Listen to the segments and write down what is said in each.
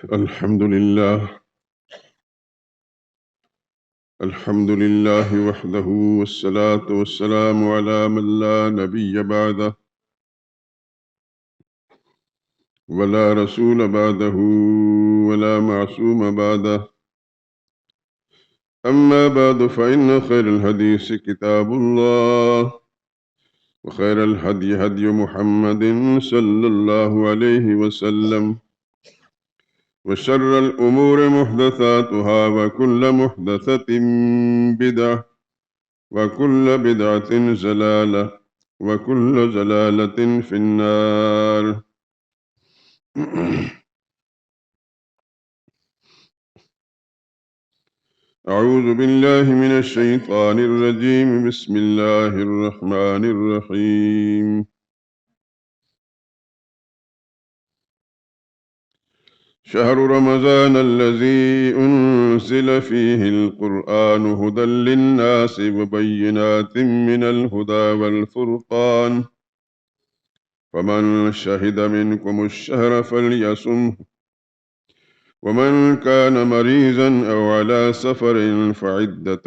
الحمد لله وحده والصلاة والسلام على من لا نبي بعده ولا رسول بعده ولا معصوم بعده. أما بعد فإن خير الحديث كتاب الله وخير الهدي هدي محمد صلى الله عليه وسلم وشر الأمور محدثاتها وكل محدثة بدعة وكل بدعة ضلالة وكل ضلالة في النار. أعوذ بالله من الشيطان الرجيم. بسم الله الرحمن الرحيم. شهر رمضان الذي أنزل فيه القرآن هدى للناس وبينات من الهدى والفرقان فمن شهد منكم الشهر فليصمه ومن كان مريضا أو على سفر فعدة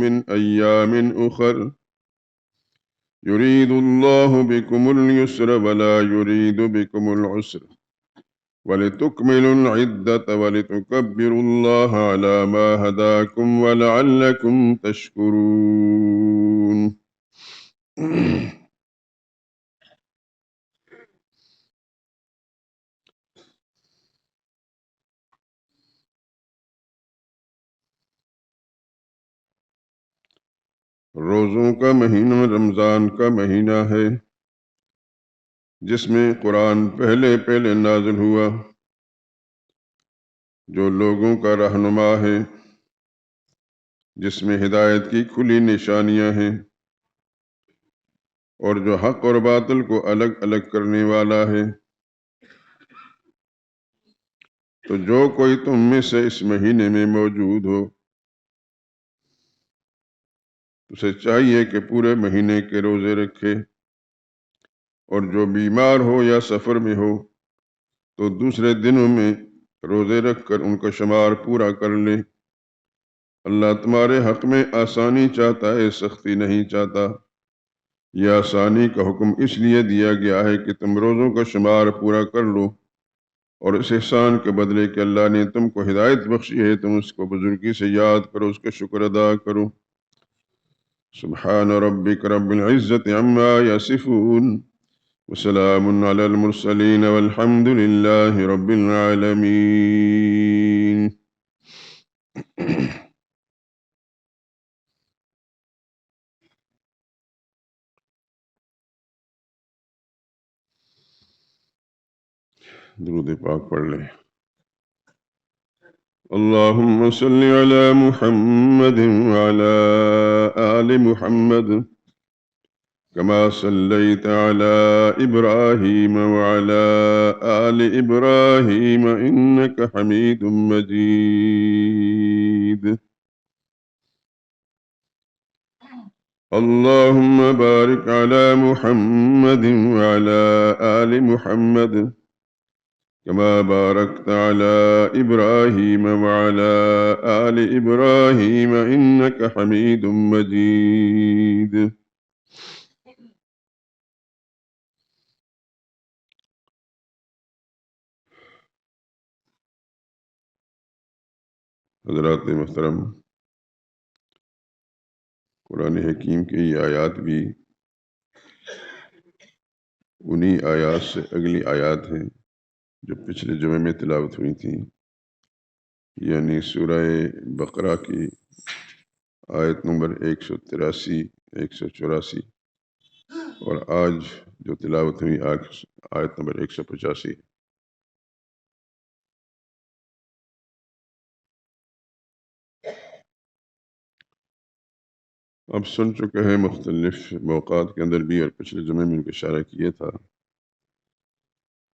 من أيام أخر يريد الله بكم اليسر ولا يريد بكم العسر ولتكملوا العدة ولتكبروا الله على ما هداكم ولعلكم تشكرون. روزوں کا مہینہ رمضان کا مہینہ ہے جس میں قرآن پہلے نازل ہوا، جو لوگوں کا رہنما ہے، جس میں ہدایت کی کھلی نشانیاں ہیں اور جو حق اور باطل کو الگ الگ کرنے والا ہے۔ تو جو کوئی تم میں سے اس مہینے میں موجود ہو اسے چاہیے کہ پورے مہینے کے روزے رکھے، اور جو بیمار ہو یا سفر میں ہو تو دوسرے دنوں میں روزے رکھ کر ان کا شمار پورا کر لے۔ اللہ تمہارے حق میں آسانی چاہتا ہے، سختی نہیں چاہتا۔ یہ آسانی کا حکم اس لیے دیا گیا ہے کہ تم روزوں کا شمار پورا کر لو، اور اس احسان کے بدلے کہ اللہ نے تم کو ہدایت بخشی ہے تم اس کو بزرگی سے یاد کرو، اس کا شکر ادا کرو۔ سبحان ربک رب العزت عما یصفون وسلام علی المرسلین والحمد للہ رب العالمین۔ درود پاک پڑھ لیں۔ اللہم صلی علی محمد وعلی آل محمد كما صليت على إبراهيم وعلى آل إبراهيم إنك حميد مجيد۔ اللهم بارك على محمد وعلى آل محمد كما باركت على إبراهيم وعلى آل إبراهيم إنك حميد مجيد۔ حضرات محترم، قرآن حکیم کی یہ آیات بھی انہی آیات سے اگلی آیات ہیں جو پچھلے جمعے میں تلاوت ہوئی تھیں، یعنی سورہ بقرہ کی آیت نمبر 183 184، اور آج جو تلاوت ہوئی آیت نمبر 185۔ اب سن چکے ہیں مختلف موقعات کے اندر بھی، اور پچھلے جمعے میں ان کو اشارہ کیا تھا۔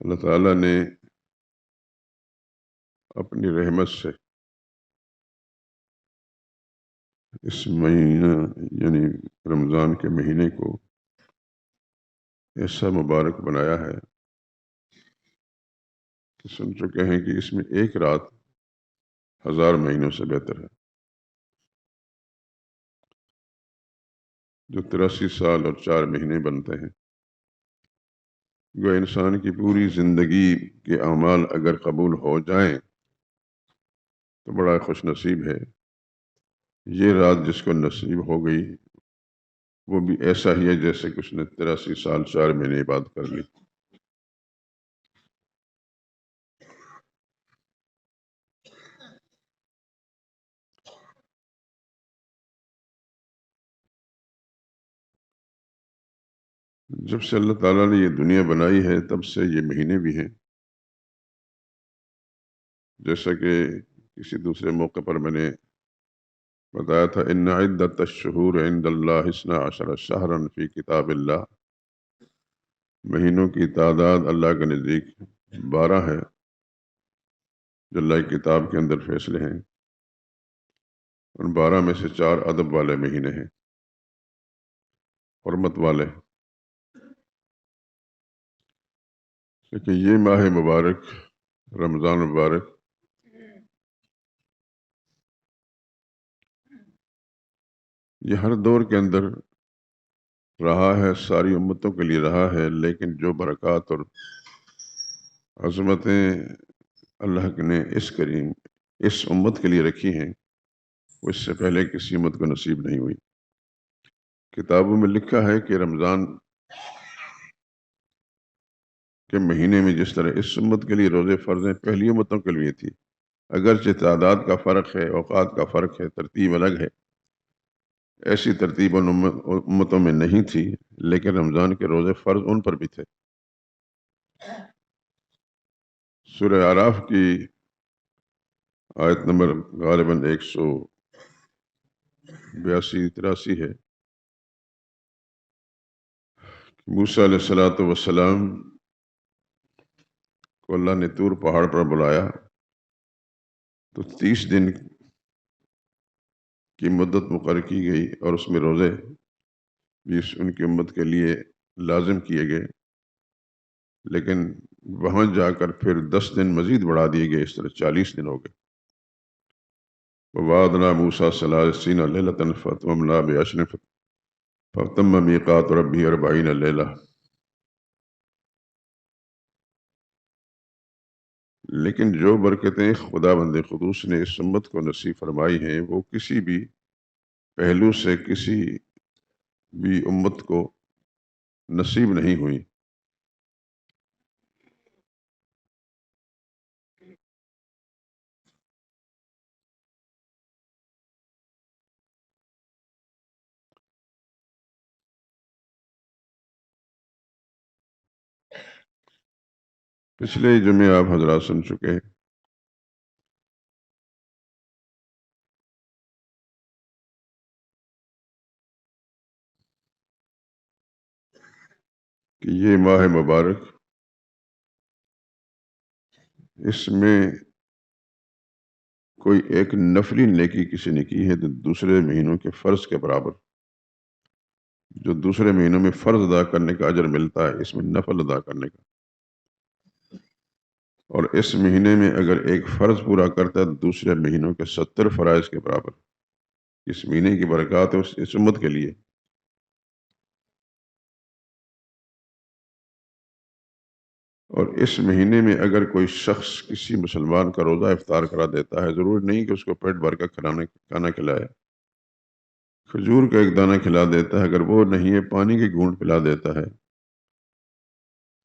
اللہ تعالیٰ نے اپنی رحمت سے اس مہینہ یعنی رمضان کے مہینے کو ایسا مبارک بنایا ہے کہ سن چکے ہیں کہ اس میں ایک رات 1000 مہینوں سے بہتر ہے، جو 83 سال اور 4 مہینے بنتے ہیں۔ گو انسان کی پوری زندگی کے اعمال اگر قبول ہو جائیں تو بڑا خوش نصیب ہے۔ یہ رات جس کو نصیب ہو گئی وہ بھی ایسا ہی ہے جیسے کہ اس نے 83 سال 4 مہینے عبادت کر لی۔ جب سے اللہ تعالیٰ نے یہ دنیا بنائی ہے تب سے یہ مہینے بھی ہیں، جیسا کہ کسی دوسرے موقع پر میں نے بتایا تھا، ان عدت الشہور عند اللہ 12 شہرا فی کتاب اللہ، مہینوں کی تعداد اللہ کے نزدیک 12 ہے جو اللہ کی کتاب کے اندر فیصلے ہیں۔ ان 12 میں سے 4 ادب والے مہینے ہیں، حرمت والے، کہ یہ ماہ مبارک رمضان مبارک یہ ہر دور کے اندر رہا ہے، ساری امتوں کے لیے رہا ہے، لیکن جو برکات اور عظمتیں اللہ نے اس امت کے لیے رکھی ہیں وہ اس سے پہلے کسی امت کو نصیب نہیں ہوئی۔ کتابوں میں لکھا ہے کہ رمضان کے مہینے میں جس طرح اس امت کے لیے روزے فرض ہیں پہلی امتوں کے لیے تھی، اگرچہ تعداد کا فرق ہے، اوقات کا فرق ہے، ترتیب الگ ہے، ایسی ترتیب ان امتوں میں نہیں تھی، لیکن رمضان کے روزے فرض ان پر بھی تھے۔ سورہ اعراف کی آیت نمبر غالباً 182-83 ہے۔ موسیٰ علیہ السلام کو اللہ نے طور پہاڑ پر بلایا تو 30 دن کی مدت مقرر کی گئی اور اس میں روزے بھی ان کی امت کے لیے لازم کیے گئے، لیکن وہاں جا کر پھر 10 دن مزید بڑھا دیے گئے، اس طرح 40 دن ہو گئے۔ وَوَعَدْنَا مُوسَىٰ 30 لَيْلَةً فَأَتْمَمْنَاهَا بِعَشْرٍ فَتَمَّ مِيقَاتُ رَبِّهِ 40 لَيْلَةً۔ لیکن جو برکتیں خدا بند قدوس نے اس امت کو نصیب فرمائی ہیں وہ کسی بھی پہلو سے کسی بھی امت کو نصیب نہیں ہوئی۔ پچھلے جمعے آپ حضرات سن چکے ہیں کہ یہ ماہ مبارک اس میں کوئی ایک نفلی نیکی کسی نے کی ہے تو دوسرے مہینوں کے فرض کے برابر، جو دوسرے مہینوں میں فرض ادا کرنے کا اجر ملتا ہے اس میں نفل ادا کرنے کا، اور اس مہینے میں اگر ایک فرض پورا کرتا ہے تو دوسرے مہینوں کے 70 فرائض کے برابر۔ اس مہینے کی برکات ہے اس امت کے لیے۔ اور اس مہینے میں اگر کوئی شخص کسی مسلمان کا روزہ افطار کرا دیتا ہے، ضرور نہیں کہ اس کو پیٹ بھر کا کھانا کھلائے، کھجور کا ایک دانہ کھلا دیتا ہے، اگر وہ نہیں ہے پانی کی گھونٹ پلا دیتا ہے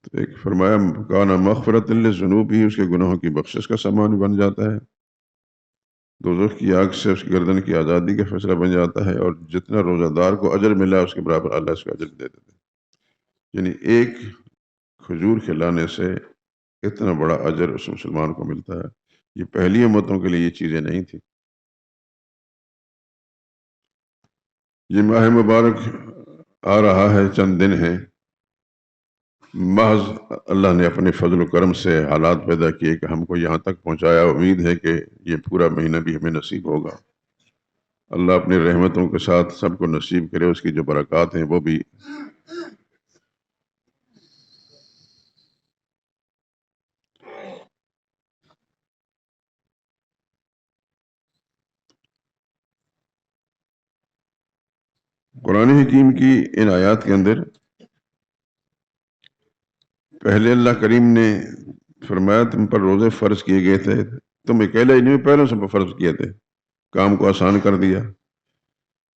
تو ایک فرمایا کانا مغفرۃ للذنوب، ہی اس کے گناہوں کی بخشش کا سامان بن جاتا ہے، دوزخ کی آگ سے اس کی گردن کی آزادی کا فیصلہ بن جاتا ہے، اور جتنا روزہ دار کو اجر ملا اس کے برابر اللہ اس کو اجر دے دیتے ہیں۔ یعنی ایک کھجور کھلانے سے اتنا بڑا اجر اس مسلمان کو ملتا ہے۔ یہ پہلی امتوں کے لیے یہ چیزیں نہیں تھی۔ یہ ماہ مبارک آ رہا ہے، چند دن ہیں، محض اللہ نے اپنے فضل و کرم سے حالات پیدا کیے کہ ہم کو یہاں تک پہنچایا۔ امید ہے کہ یہ پورا مہینہ بھی ہمیں نصیب ہوگا۔ اللہ اپنی رحمتوں کے ساتھ سب کو نصیب کرے، اس کی جو برکات ہیں وہ بھی قرآن حکیم کی ان آیات کے اندر پہلے اللہ کریم نے فرمایا تم پر روزے فرض کیے گئے تھے، تم اکیلے ہی نہیں پہلے سے فرض کیے تھے، کام کو آسان کر دیا.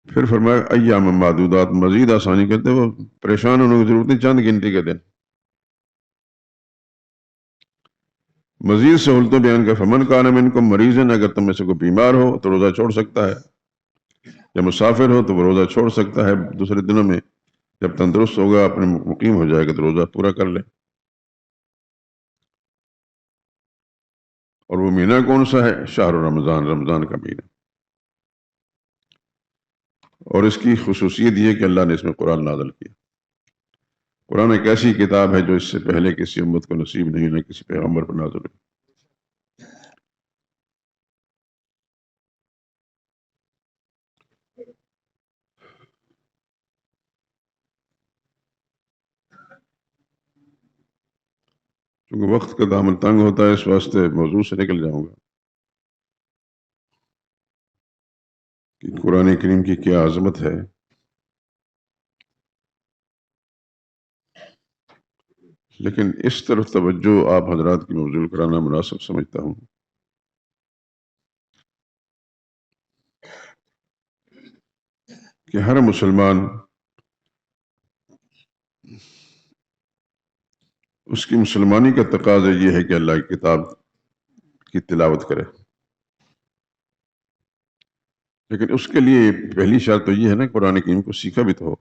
پھر فرمایا ایام معدودات، مزید آسانی کرتے، وہ پریشان ہونے کی ضرورت نہیں، چند گنتی کے دن. مزید سہولتوں بیان کر فمن کان منکم مریض، اگر تم میں سے کوئی بیمار ہو تو روزہ چھوڑ سکتا ہے، یا مسافر ہو تو وہ روزہ چھوڑ سکتا ہے دوسرے دنوں میں، جب تندرست ہوگا اپنے مقیم ہو جائے گا تو روزہ پورا کر لے. اور وہ مہینہ کون سا ہے؟ شہر رمضان، رمضان کا مہینہ. اور اس کی خصوصیت یہ کہ اللہ نے اس میں قرآن نازل کیا. قرآن ایک ایسی کتاب ہے جو اس سے پہلے کسی امت کو نصیب نہیں، نہ کسی پیغمبر پر نازل ہوئی. چونکہ وقت کا دامن تنگ ہوتا ہے، اس واسطے موضوع سے نکل جاؤں گا کہ قرآن کریم کی کیا عظمت ہے. لیکن اس طرف توجہ آپ حضرات کی مبذول کرانا مناسب سمجھتا ہوں کہ ہر مسلمان اس کی مسلمانی کا تقاضا یہ ہے کہ اللہ کی کتاب کی تلاوت کرے. لیکن اس کے لیے پہلی شرط تو یہ ہے نا، قرآن کریم کو سیکھا بھی تو ہو.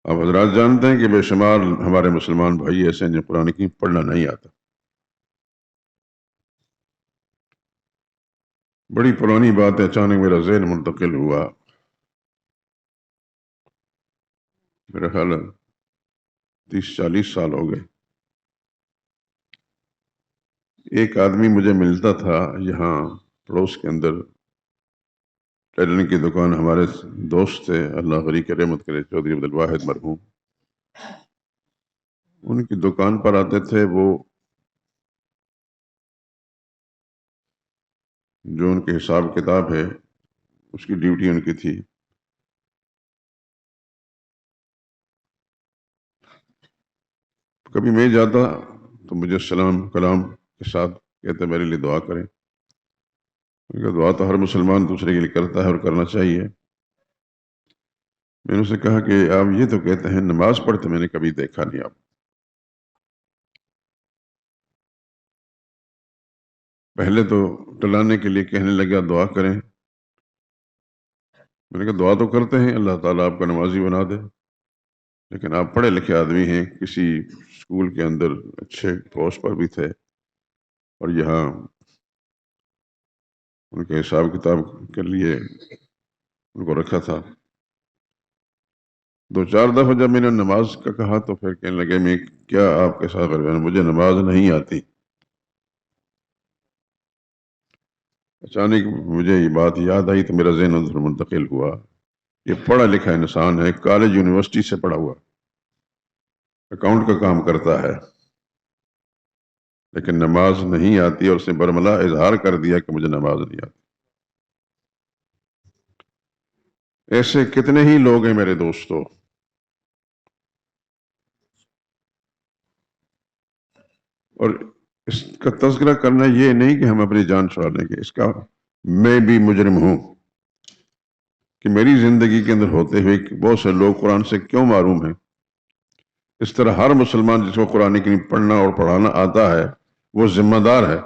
آپ حضرات جانتے ہیں کہ بے شمار ہمارے مسلمان بھائی ایسے ہیں جنہیں قرآن کریم پڑھنا نہیں آتا. بڑی پرانی بات ہے، اچانک میرا ذہن منتقل ہوا، میرا خیال 30-40 سال ہو گئے. ایک آدمی مجھے ملتا تھا یہاں پڑوس کے اندر، ٹیلرنگ کی دکان، ہمارے دوست تھے، اللہ غری کی رحمت کرے، چودھری عبدالواحد مرحوم. ان کی دکان پر آتے تھے، وہ جو ان کے حساب کتاب ہے اس کی ڈیوٹی ان کی تھی. کبھی میں جاتا تو مجھے سلام کلام کے ساتھ کہتے میرے لیے دعا کریں. دعا تو ہر مسلمان دوسرے کے لیے کرتا ہے اور کرنا چاہیے. میں نے اسے کہا کہ آپ یہ تو کہتے ہیں نماز پڑھتے، میں نے کبھی دیکھا نہیں آپ. پہلے تو ٹلانے کے لیے کہنے لگا دعا کریں. میں نے کہا دعا تو کرتے ہیں، اللہ تعالیٰ آپ کا نمازی بنا دے، لیکن آپ پڑھے لکھے آدمی ہیں، کسی اسکول کے اندر اچھے پوسٹ پر بھی تھے، اور یہاں ان کے حساب کتاب کے لیے ان کو رکھا تھا. 2-4 دفعہ جب میں نے نماز کا کہا تو پھر کہنے لگے میں کیا آپ کے ساتھ کر، مجھے نماز نہیں آتی. اچانک مجھے یہ بات یاد آئی تو میرا ذہن ادھر منتقل ہوا. یہ پڑھا لکھا انسان ہے، کالج یونیورسٹی سے پڑھا ہوا، اکاؤنٹ کا کام کرتا ہے، لیکن نماز نہیں آتی، اور اس نے برملا اظہار کر دیا کہ مجھے نماز نہیں آتی. ایسے کتنے ہی لوگ ہیں میرے دوستو. اور اس کا تذکرہ کرنا یہ نہیں کہ ہم اپنی جان چھڑا لیں گے، اس کا میں بھی مجرم ہوں کہ میری زندگی کے اندر ہوتے ہوئے بہت سے لوگ قرآن سے کیوں معروم ہیں. اس طرح ہر مسلمان جس کو قرآن کریم پڑھنا اور پڑھانا آتا ہے وہ ذمہ دار ہے.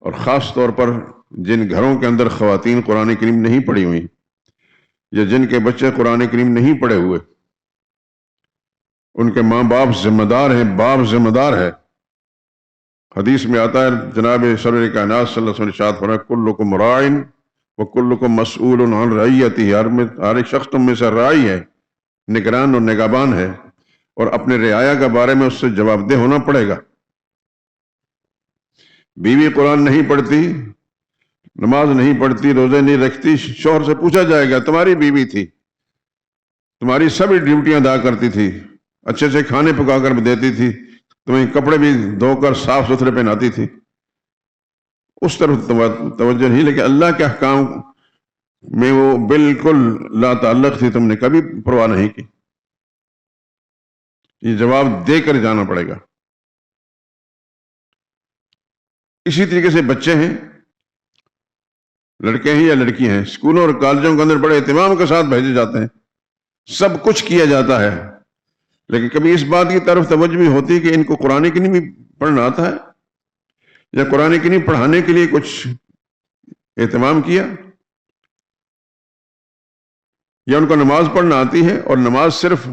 اور خاص طور پر جن گھروں کے اندر خواتین قرآن کریم نہیں پڑھی ہوئی، یا جن کے بچے قرآن کریم نہیں پڑھے ہوئے، ان کے ماں باپ ذمہ دار ہیں، باپ ذمہ دار ہے. حدیث میں آتا ہے جناب سرور کائنات صلی اللہ علیہ وسلم ارشاد فرمایا کلکم راعٍ وکلکم مسئول عن رعیتہ، ہر ایک شخص تم میں سے راعی ہے، نگران اور نگہبان ہے، اور اپنے رعایا کے بارے میں اس سے جواب دہ ہونا پڑے گا. بیوی قرآن نہیں پڑھتی، نماز نہیں پڑھتی، روزے نہیں رکھتی، شوہر سے پوچھا جائے گا تمہاری بیوی تھی، تمہاری سبھی ڈیوٹیاں ادا کرتی تھی، اچھے سے کھانے پکا کر بھی دیتی تھی، تمہیں کپڑے بھی دھو کر صاف ستھرے پہناتی تھی، اس طرف توجہ نہیں. لیکن اللہ کے احکام میں وہ بالکل لا تعلق تھی، تم نے کبھی پرواہ نہیں کی. یہ جواب دے کر جانا پڑے گا. اسی طریقے سے بچے ہیں، لڑکے ہیں یا لڑکی ہیں، اسکولوں اور کالجوں کے اندر بڑے اہتمام کے ساتھ بھیجے جاتے ہیں، سب کچھ کیا جاتا ہے، لیکن کبھی اس بات کی طرف توجہ بھی ہوتی ہے کہ ان کو قرآن کریم بھی پڑھنا آتا ہے، یا قرآن کریم پڑھانے کے لیے کچھ اہتمام کیا، یا ان کو نماز پڑھنا آتی ہے. اور نماز صرف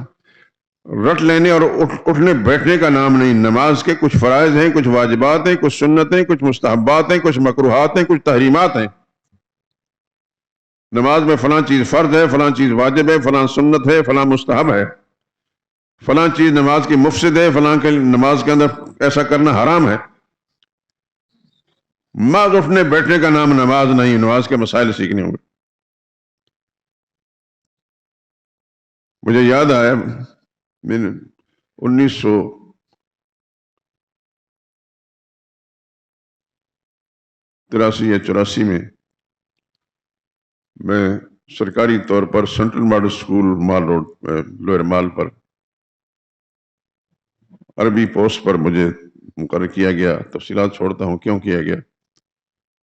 رٹ لینے اور اٹھنے بیٹھنے کا نام نہیں. نماز کے کچھ فرائض ہیں، کچھ واجبات ہیں، کچھ سنتیں، کچھ مستحبات ہیں، کچھ مکروہات ہیں، کچھ تحریمات ہیں. نماز میں فلاں چیز فرض ہے، فلاں چیز واجب ہے، فلاں سنت ہے، فلاں مستحب ہے، فلاں چیز نماز کی مفسد ہے، فلاں کے نماز کے اندر ایسا کرنا حرام ہے. محض اٹھنے بیٹھنے کا نام نماز نہیں، نماز کے مسائل سیکھنے ہوں گے. مجھے یاد آیا، میں نے 1983 یا 84 میں سرکاری طور پر سینٹرل ماڈل اسکول مال روڈ لوئر مال پر عربی پوسٹ پر مجھے مقرر کیا گیا. تفصیلات چھوڑتا ہوں کیوں کیا گیا.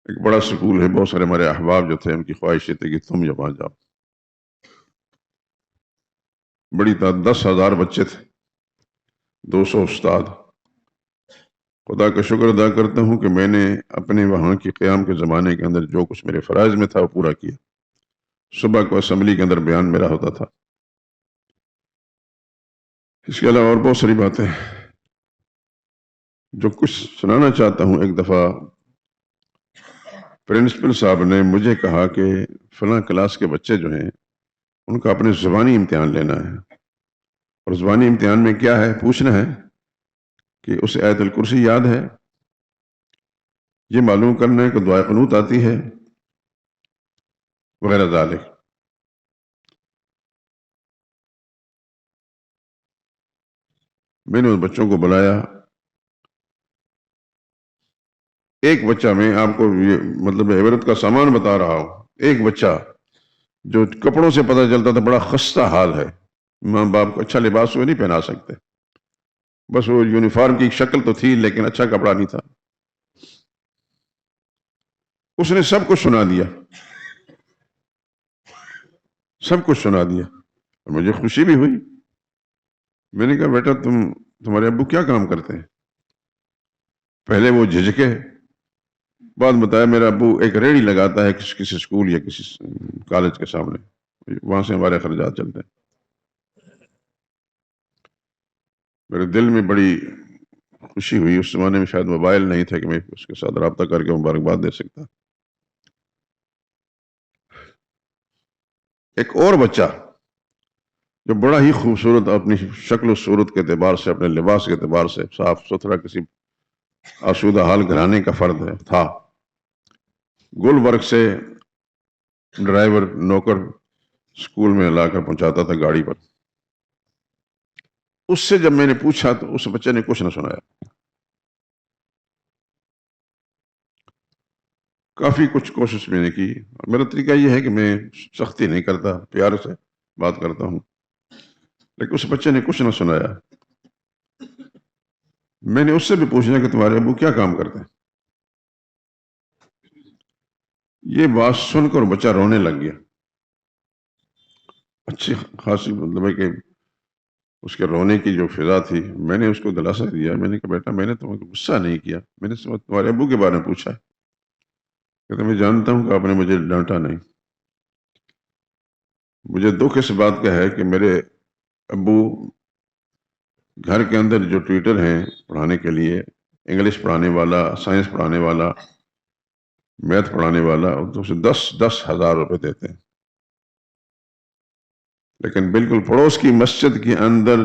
ایک بڑا اسکول ہے، بہت سارے ہمارے احباب جو تھے ان کی خواہش یہ تھی کہ تم جب وہاں جاؤ. بڑی 10,000 بچے تھے، 200 استاد. خدا کا شکر ادا کرتا ہوں کہ میں نے اپنے وہاں کی قیام کے زمانے کے اندر جو کچھ میرے فرائض میں تھا وہ پورا کیا. صبح کو اسمبلی کے اندر بیان میرا ہوتا تھا. اس کے علاوہ اور بہت ساری باتیں جو کچھ سنانا چاہتا ہوں. ایک دفعہ پرنسپل صاحب نے مجھے کہا کہ فلاں کلاس کے بچے جو ہیں ان کا اپنے زبانی امتحان لینا ہے، اور زبانی امتحان میں کیا ہے پوچھنا ہے کہ اسے آیت الکرسی یاد ہے، یہ معلوم کرنا ہے کہ دعائے قنوت آتی ہے، وغیرہ ذالک. میں نے اس بچوں کو بلایا. ایک بچہ، میں آپ کو یہ مطلب عبرت کا سامان بتا رہا ہوں، ایک بچہ جو کپڑوں سے پتہ چلتا تھا بڑا خستہ حال ہے، ماں باپ کو اچھا لباس وہ نہیں پہنا سکتے، بس وہ یونیفارم کی شکل تو تھی لیکن اچھا کپڑا نہیں تھا. اس نے سب کچھ سنا دیا، سب کچھ سنا دیا. مجھے خوشی بھی ہوئی. میں نے کہا بیٹا تمہارے ابو کیا کام کرتے ہیں؟ پہلے وہ جھجکے، بعد بتایا میرا ابو ایک ریڑھی لگاتا ہے کسی اسکول یا کسی کالج کے سامنے، وہاں سے ہمارے اخراجات چلتے ہیں. میرے دل میں بڑی خوشی ہوئی. اس زمانے میں شاید موبائل نہیں تھا کہ میں اس کے ساتھ رابطہ کر کے مبارکباد دے سکتا. ایک اور بچہ جو بڑا ہی خوبصورت اپنی شکل و صورت کے اعتبار سے، اپنے لباس کے اعتبار سے صاف ستھرا، کسی آسودہ حال گھرانے کا فرد تھا، گلبرگ سے ڈرائیور نوکر اسکول میں لا کر پہنچاتا تھا گاڑی پر. اس سے جب میں نے پوچھا تو اس بچے نے کچھ نہ سنایا. کافی کچھ کوشش میں نے کی. میرا طریقہ یہ ہے کہ میں سختی نہیں کرتا، پیار سے بات کرتا ہوں، لیکن اس بچے نے کچھ نہ سنایا. میں نے اس سے بھی پوچھنا کہ تمہارے ابو کیا کام کرتے ہیں؟ یہ بات سن کر بچہ رونے لگ گیا. اچھی خاصی مطلب ہے کہ اس کے رونے کی جو فضا تھی، میں نے اس کو دلاسا دیا. میں نے کہا بیٹا میں نے تمہیں غصہ نہیں کیا، میں نے تمہارے ابو کے بارے میں پوچھا. کہتا میں جانتا ہوں کہ آپ نے مجھے ڈانٹا نہیں. مجھے دکھ اس بات کا ہے کہ میرے ابو گھر کے اندر جو ٹیوٹر ہیں پڑھانے کے لیے، انگلش پڑھانے والا، سائنس پڑھانے والا، میتھ پڑھانے والا، تو اسے 10,000 روپے دیتے ہیں، لیکن بالکل پڑوس کی مسجد کے اندر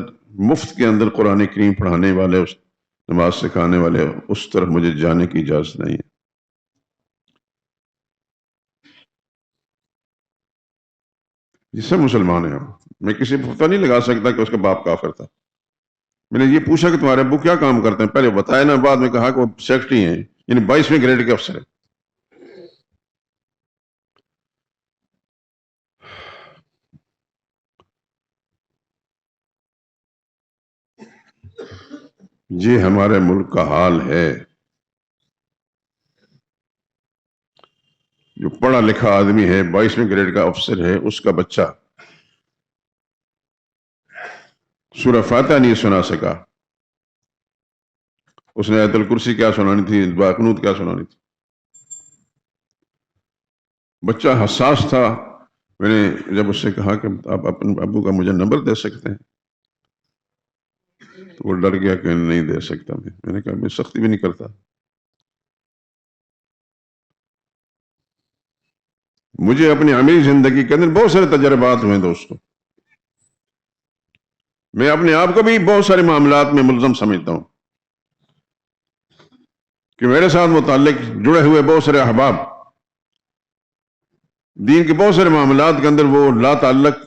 مفت کے اندر قرآن کریم پڑھانے والے، نماز سکھانے والے، اس طرف مجھے جانے کی اجازت نہیں ہے. یہ سب مسلمان ہیں. میں کسی پر پتہ نہیں لگا سکتا کہ اس کا باپ کافر تھا. میں نے یہ پوچھا کہ تمہارے ابو کیا کام کرتے ہیں، پہلے بتایا نا، بعد میں کہا کہ وہ سیکرٹری ہیں، یعنی 22ویں گریڈ کے افسر ہیں. یہ ہمارے ملک کا حال ہے. جو پڑھا لکھا آدمی ہے، 22ویں گریڈ کا افسر ہے، اس کا بچہ سورہ فاتحہ نہیں سنا سکا. اس نے آیت الکرسی کیا سنانی تھی، باقنوت کیا سنانی تھی. بچہ حساس تھا. میں نے جب اس سے کہا کہ آپ اپنے ابو کا مجھے نمبر دے سکتے ہیں، تو وہ ڈر گیا کہ نہیں دے سکتا. میں نے کہا میں سختی بھی نہیں کرتا. مجھے اپنی عملی زندگی کے اندر بہت سارے تجربات ہوئے دوستوں. میں اپنے آپ کو بھی بہت سارے معاملات میں ملزم سمجھتا ہوں کہ میرے ساتھ متعلق جڑے ہوئے بہت سارے احباب دین کے بہت سارے معاملات کے اندر وہ لا تعلق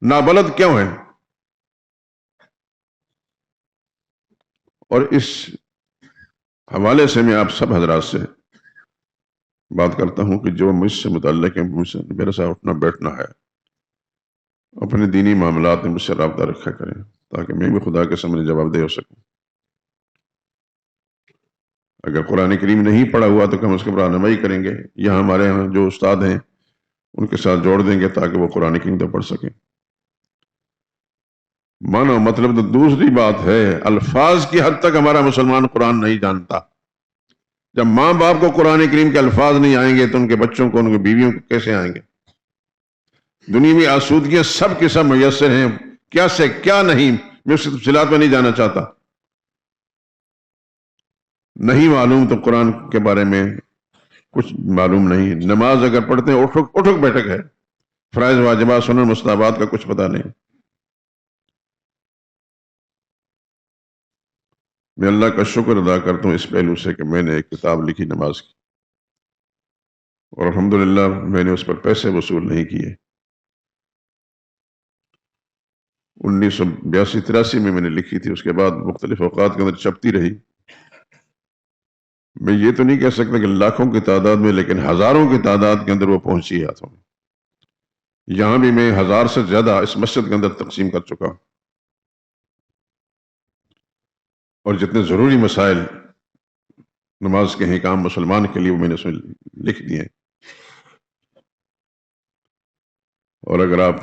نابلد کیوں ہیں. اور اس حوالے سے میں آپ سب حضرات سے بات کرتا ہوں کہ جو مجھ سے متعلق ہے، مجھ سے میرے ساتھ اٹھنا بیٹھنا ہے، اپنے دینی معاملات میں مجھ سے رابطہ رکھا کریں تاکہ میں بھی خدا کے سامنے جواب دہ ہو سکوں. اگر قرآن کریم نہیں پڑھا ہوا تو کم از کم رہنمائی کریں گے، یا ہمارے یہاں جو استاد ہیں ان کے ساتھ جوڑ دیں گے تاکہ وہ قرآن کریم تو پڑھ سکیں. معنی مطلب تو دوسری بات ہے، الفاظ کی حد تک ہمارا مسلمان قرآن نہیں جانتا. جب ماں باپ کو قرآن کریم کے الفاظ نہیں آئیں گے تو ان کے بچوں کو، ان کی بیویوں کو کیسے آئیں گے؟ دنیاوی آسودگیاں سب کے سب میسر ہیں، کیا سے کیا نہیں، میں اس تفصیلات میں نہیں جانا چاہتا. نہیں معلوم تو قرآن کے بارے میں کچھ معلوم نہیں. نماز اگر پڑھتے ہیں اٹھک بیٹھک ہے، فرائض واجبات سنن مستحبات کا کچھ پتہ نہیں. میں اللہ کا شکر ادا کرتا ہوں اس پہلو سے کہ میں نے ایک کتاب لکھی نماز کی، اور الحمدللہ میں نے اس پر پیسے وصول نہیں کیے. 1982-83 میں نے لکھی تھی. اس کے بعد مختلف اوقات کے اندر چھپتی رہی. میں یہ تو نہیں کہہ سکتا کہ لاکھوں کی تعداد میں، لیکن ہزاروں کی تعداد کے اندر وہ پہنچی ہے ہاتھوں میں. یہاں بھی میں 1000 سے زیادہ اس مسجد کے اندر تقسیم کر چکا ہوں، اور جتنے ضروری مسائل نماز کے ہیں کام مسلمان کے لیے وہ میں نے اس میں لکھ دیے. اور اگر آپ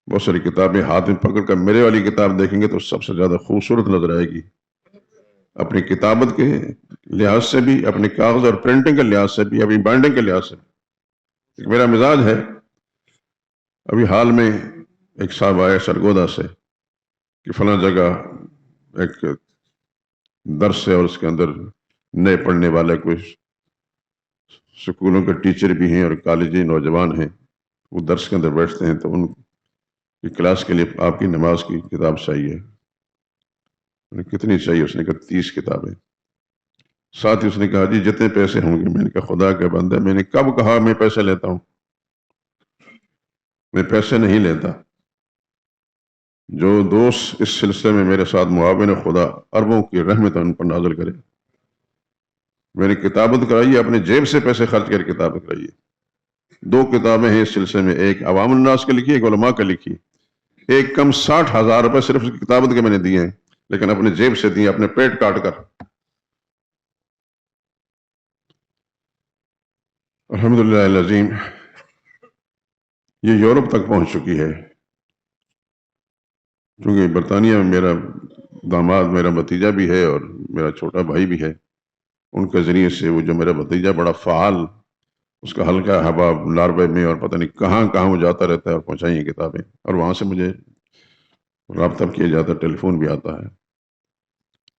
بہت ساری کتابیں ہاتھ میں پکڑ کر میرے والی کتاب دیکھیں گے تو سب سے زیادہ خوبصورت نظر آئے گی، اپنی کتابت کے لحاظ سے بھی، اپنے کاغذ اور پرنٹنگ کے لحاظ سے بھی، اپنی بائنڈنگ کے لحاظ سے بھی. میرا مزاج ہے. ابھی حال میں ایک صاحب آئے سرگودا سے کہ فلاں جگہ ایک درس ہے اور اس کے اندر نئے پڑھنے والے کچھ سکولوں کے ٹیچر بھی ہیں اور کالجی نوجوان ہیں، وہ درس کے اندر بیٹھتے ہیں، تو ان کی کلاس کے لیے آپ کی نماز کی کتاب چاہیے. کتنی چاہیے؟ اس نے کہا 30 کتابیں. ساتھ ہی اس نے کہا جی جتنے پیسے ہوں گے. میں نے کہا خدا کے بندے، میں نے کب کہا میں پیسے لیتا ہوں؟ میں پیسے نہیں لیتا. جو دوست اس سلسلے میں میرے ساتھ معاون ہے، خدا اربوں کی رحمت ان پر نازل کرے. میں نے کتابت کرائی، اپنے جیب سے پیسے خرچ کر کتابت کرائی. 2 کتابیں ہیں اس سلسلے میں، ایک عوام الناس کے لکھی، ایک علماء کے لکھی. ایک کم 60,000 روپے صرف اس کی کتابت کے میں نے دیے ہیں، لیکن اپنے جیب سے دیے، اپنے پیٹ کاٹ کر. الحمدللہ العظیم یہ یورپ تک پہنچ چکی ہے. کیونکہ برطانیہ میں میرا داماد، میرا بھتیجا بھی ہے اور میرا چھوٹا بھائی بھی ہے. ان کے ذریعے سے وہ جو میرا بھتیجا بڑا فعال، اس کا حلقہ احباب ناروے میں اور پتہ نہیں کہاں کہاں وہ جاتا رہتا ہے اور پہنچائی ہیں کتابیں، اور وہاں سے مجھے رابطہ کیا جاتا ہے، ٹیلی فون بھی آتا ہے.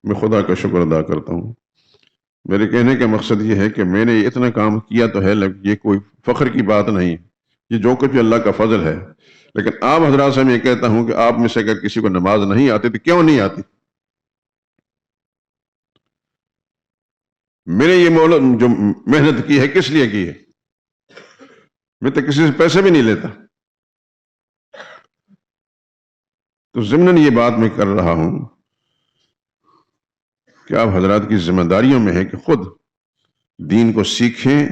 میں خدا کا شکر ادا کرتا ہوں. میرے کہنے کا مقصد یہ ہے کہ میں نے اتنا کام کیا تو ہے، لیکن یہ کوئی فخر کی بات نہیں، یہ جو کچھ بھی اللہ کا فضل ہے. لیکن آپ حضرات سے میں یہ کہتا ہوں کہ آپ میں سے اگر کسی کو نماز نہیں آتی تو کیوں نہیں آتی؟ میں نے یہ جو محنت کی ہے کس لیے کی ہے؟ میں تو کسی سے پیسے بھی نہیں لیتا. تو ضمناً یہ بات میں کر رہا ہوں کہ آپ حضرات کی ذمہ داریوں میں ہے کہ خود دین کو سیکھیں.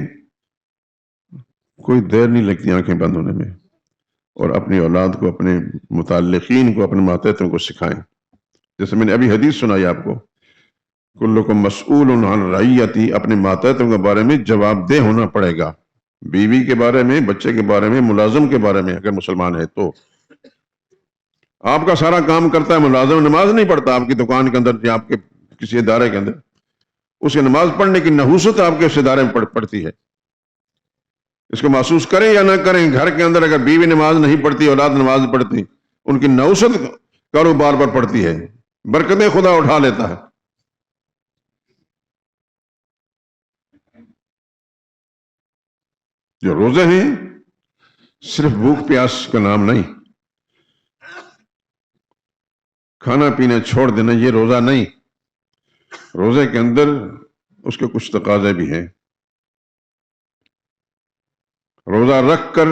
کوئی دیر نہیں لگتی آنکھیں بند ہونے میں، اور اپنی اولاد کو، اپنے متعلقین کو، اپنے ماتحتوں کو سکھائیں. جیسے میں نے ابھی حدیث سنائی آپ کو کلکم مسئول عن رعیتی، اپنے ماتحتوں کے بارے میں جواب دہ ہونا پڑے گا، بیوی کے بارے میں، بچے کے بارے میں، ملازم کے بارے میں، اگر مسلمان ہے تو۔ آپ کا سارا کام کرتا ہے ملازم، نماز نہیں پڑھتا آپ کی دکان کے اندر یا آپ کے کسی ادارے کے اندر، اس کی نماز پڑھنے کی نحوست آپ کے اس ادارے میں پڑتی ہے، اس کو محسوس کریں یا نہ کریں، گھر کے اندر اگر بیوی نماز نہیں پڑھتی، اولاد نماز پڑھتی، ان کی نحوست کاروبار پر پڑتی ہے، برکتیں خدا اٹھا لیتا ہے۔ جو روزے ہیں صرف بھوک پیاس کا نام نہیں، کھانا پینا چھوڑ دینا یہ روزہ نہیں، روزے کے اندر اس کے کچھ تقاضے بھی ہیں۔ روزہ رکھ کر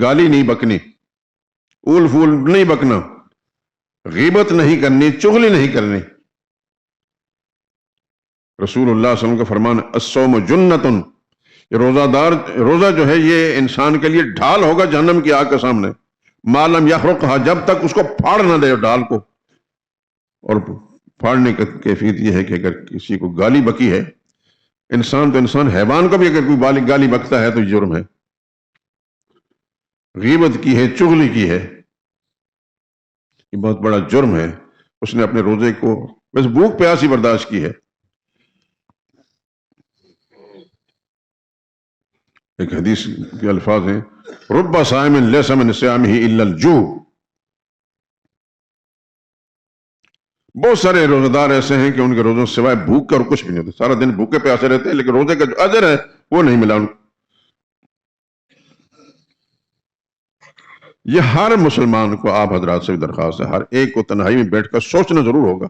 گالی نہیں بکنی، اول پھول نہیں بکنا، غیبت نہیں کرنی، چغلی نہیں کرنی۔ رسول اللہ صلی اللہ علیہ وسلم کا فرمان الصوم جنتن، روزہ جو ہے یہ انسان کے لیے ڈھال ہوگا جہنم کی آگ کے سامنے، ما لم یحرقھا، جب تک اس کو پھاڑ نہ دے ڈھال کو۔ اور پھاڑنے کی کیفیت یہ ہے کہ اگر کسی کو گالی بکی ہے، انسان تو انسان، حیوان کو بھی اگر کوئی گالی بکتا ہے تو جرم ہے، غیبت کی ہے، چغلی کی ہے، یہ بہت بڑا جرم ہے۔ اس نے اپنے روزے کو بس بھوک پیاس ہی برداشت کی ہے۔ ایک حدیث کے الفاظ ہیں رب صائم لیس من صیامہ الا الجوع، بہت سارے روزہ دار ایسے ہیں کہ ان کے روزوں سوائے بھوک کا اور کچھ بھی نہیں ہوتا، سارا دن بھوکے پیاسے رہتے ہیں، لیکن روزے کا جو اجر ہے وہ نہیں ملا ان کو۔ یہ ہر مسلمان کو آپ حضرات سے درخواست ہے، ہر ایک کو تنہائی میں بیٹھ کر سوچنا ضرور ہوگا۔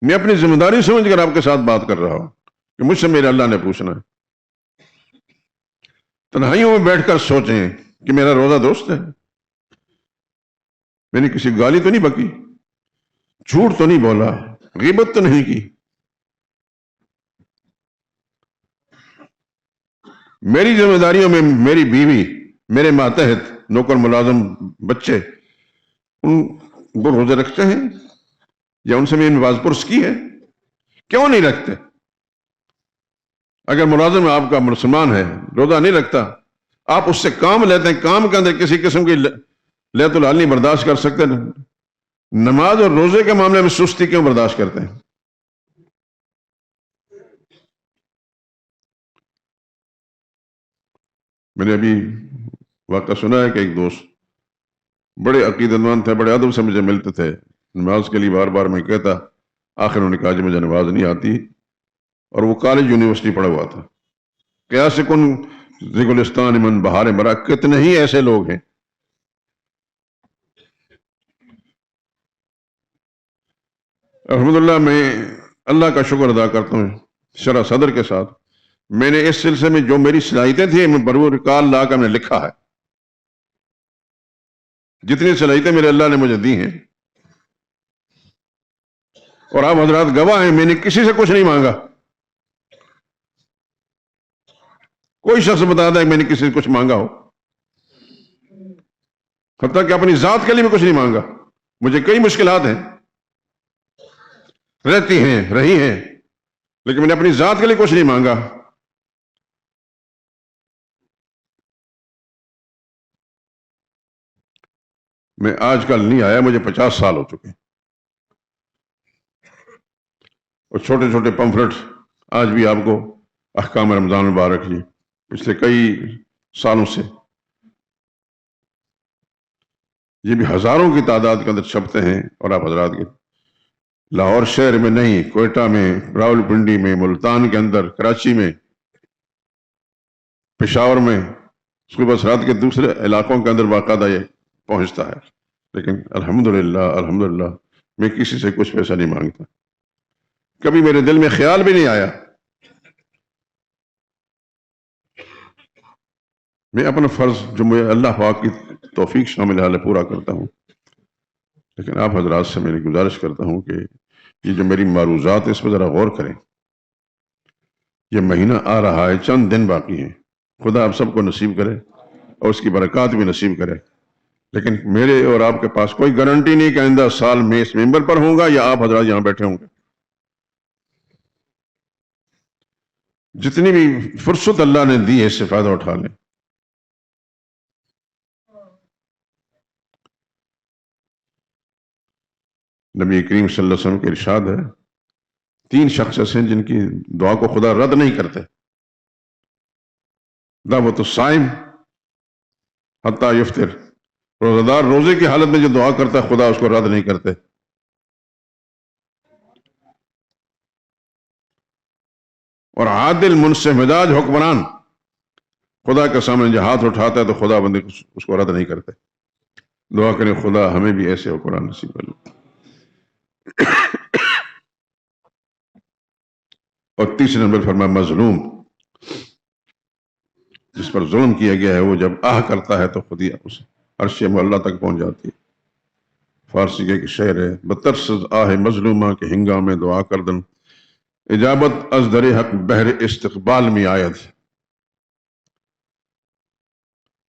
میں اپنی ذمہ داری سمجھ کر آپ کے ساتھ بات کر رہا ہوں کہ مجھ سے میرے اللہ نے پوچھنا ہے۔ تنہائیوں میں بیٹھ کر سوچیں کہ میرا روزہ درست ہے، میں نے کسی گالی تو نہیں بکی، جھوٹ تو نہیں بولا، غیبت تو نہیں کی، میری ذمہ داریوں میں میری بیوی، میرے ماتحت، نوکر، ملازم، بچے، ان وہ روزے رکھتے ہیں یا ان سے میں نماز پرس کی ہے؟ کیوں نہیں رکھتے؟ اگر ملازم آپ کا مسلمان ہے، روزہ نہیں رکھتا، آپ اس سے کام لیتے ہیں، کام کے اندر کسی قسم کی لیت الحال نہیں برداشت کر سکتے، نماز اور روزے کے معاملے میں سستی کیوں برداشت کرتے ہیں؟ میں نے ابھی واقعہ سنا ہے کہ ایک دوست بڑے عقیدت مند تھے، بڑے ادب سے مجھے ملتے تھے، نماز کے لیے بار بار میں کہتا، آخر انہوں نے کہا جی مجھے نماز نہیں آتی، اور وہ کالج یونیورسٹی پڑھا ہوا تھا۔ قیاس کن ذی من بہار مرا، کتنے ہی ایسے لوگ ہیں۔ الحمدللہ میں اللہ کا شکر ادا کرتا ہوں شرح صدر کے ساتھ، میں نے اس سلسلے میں جو میری صلاحیتیں تھیں میں برور کال لا کر میں نے لکھا ہے، جتنی صلاحیتیں میرے اللہ نے مجھے دی ہیں، اور آپ حضرات گواہ ہیں، میں نے کسی سے کچھ نہیں مانگا۔ کوئی شخص بتا دے کہ میں نے کسی سے کچھ مانگا ہو، حتیٰ کہ اپنی ذات کے لیے بھی کچھ نہیں مانگا۔ مجھے کئی مشکلات ہیں، رہتی ہیں، رہی ہیں، لیکن میں نے اپنی ذات کے لیے کچھ نہیں مانگا۔ میں آج کل نہیں آیا، مجھے 50 سال ہو چکے، اور چھوٹے چھوٹے پمفلٹس آج بھی آپ کو احکام رمضان مبارک جی پچھلے کئی سالوں سے یہ بھی ہزاروں کی تعداد کے اندر چھپتے ہیں، اور آپ حضرات کے لاہور شہر میں نہیں، کوئٹہ میں، راول پنڈی میں، ملتان کے اندر، کراچی میں، پشاور میں، صوبہ سرحد کے دوسرے علاقوں کے اندر باقاعدہ یہ پہنچتا ہے۔ لیکن الحمدللہ میں کسی سے کچھ پیسہ نہیں مانگتا، کبھی میرے دل میں خیال بھی نہیں آیا۔ میں اپنا فرض جو مجھے اللہ پاک کی توفیق شامل حال پورا کرتا ہوں، لیکن آپ حضرات سے میں گزارش کرتا ہوں کہ یہ جو میری معروضات اس پر ذرا غور کریں۔ یہ مہینہ آ رہا ہے، چند دن باقی ہیں، خدا آپ سب کو نصیب کرے اور اس کی برکات بھی نصیب کرے۔ لیکن میرے اور آپ کے پاس کوئی گارنٹی نہیں کہ آئندہ سال میں اس ممبر پر ہوں گا یا آپ حضرات یہاں بیٹھے ہوں گے. جتنی بھی فرصت اللہ نے دی ہے اس سے فائدہ اٹھا لیں. نبی کریم صلی اللہ علیہ وسلم کے ارشاد ہے 3 شخص ایسے ہیں جن کی دعا کو خدا رد نہیں کرتے. دعوت الصائم حتی یفطر، روزہ دار روزے کی حالت میں جو دعا کرتا ہے خدا اس کو رد نہیں کرتے. اور عادل منصف مزاج حکمران خدا کے سامنے جو ہاتھ اٹھاتا ہے تو خدا بندے اس کو رد نہیں کرتے. دعا کریں خدا ہمیں بھی ایسے حکمران نصیب کر لے. اور تیسرے نمبر فرمایا مظلوم، جس پر ظلم کیا گیا ہے وہ جب آہ کرتا ہے تو خود ہی اس عرش اللہ تک پہنچ جاتی ہے. فارسی کے ایک شعر ہے بترسز آہ مظلومہ کے ہنگام دعا کردن اجابت از در حق بحر استقبال میں آید.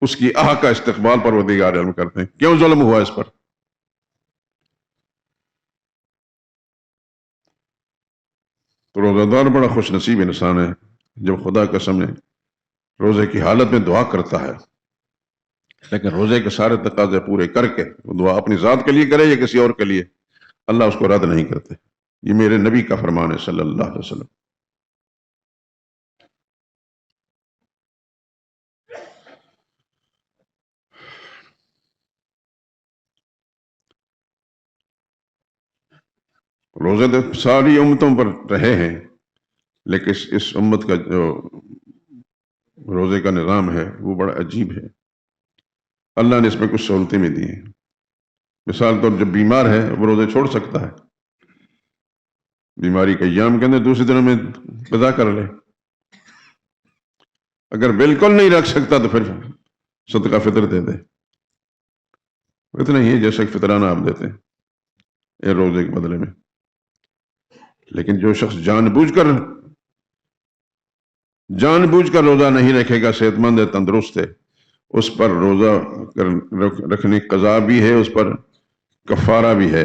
اس کی آہ کا استقبال پروردگار علم کرتے ہیں کیوں ظلم ہوا اس پر. تو روزہ دار بڑا خوش نصیب انسان ہے جب خدا کے سامنے روزے کی حالت میں دعا کرتا ہے، لیکن روزے کے سارے تقاضے پورے کر کے وہ دعا اپنی ذات کے لیے کرے یا کسی اور کے لیے، اللہ اس کو رد نہیں کرتے. یہ میرے نبی کا فرمان ہے صلی اللہ علیہ وسلم. روزے تو ساری امتوں پر رہے ہیں، لیکن اس امت کا جو روزے کا نظام ہے وہ بڑا عجیب ہے. اللہ نے اس میں کچھ سہولتیں بھی دی ہیں. مثال طور جب بیمار ہے وہ روزے چھوڑ سکتا ہے، بیماری کے ایام کے اندر دوسرے دنوں میں قضا کر لے. اگر بالکل نہیں رکھ سکتا تو پھر صدقہ فطر دے دے. اتنا ہی ہے جیسا کہ فطرانہ آپ دیتے ہیں یہ روزے کے بدلے میں. لیکن جو شخص جان بوجھ کر روزہ نہیں رکھے گا، صحت مند ہے، تندرست ہے، اس پر روزہ رکھنے کی قضا بھی ہے، اس پر کفارہ بھی ہے.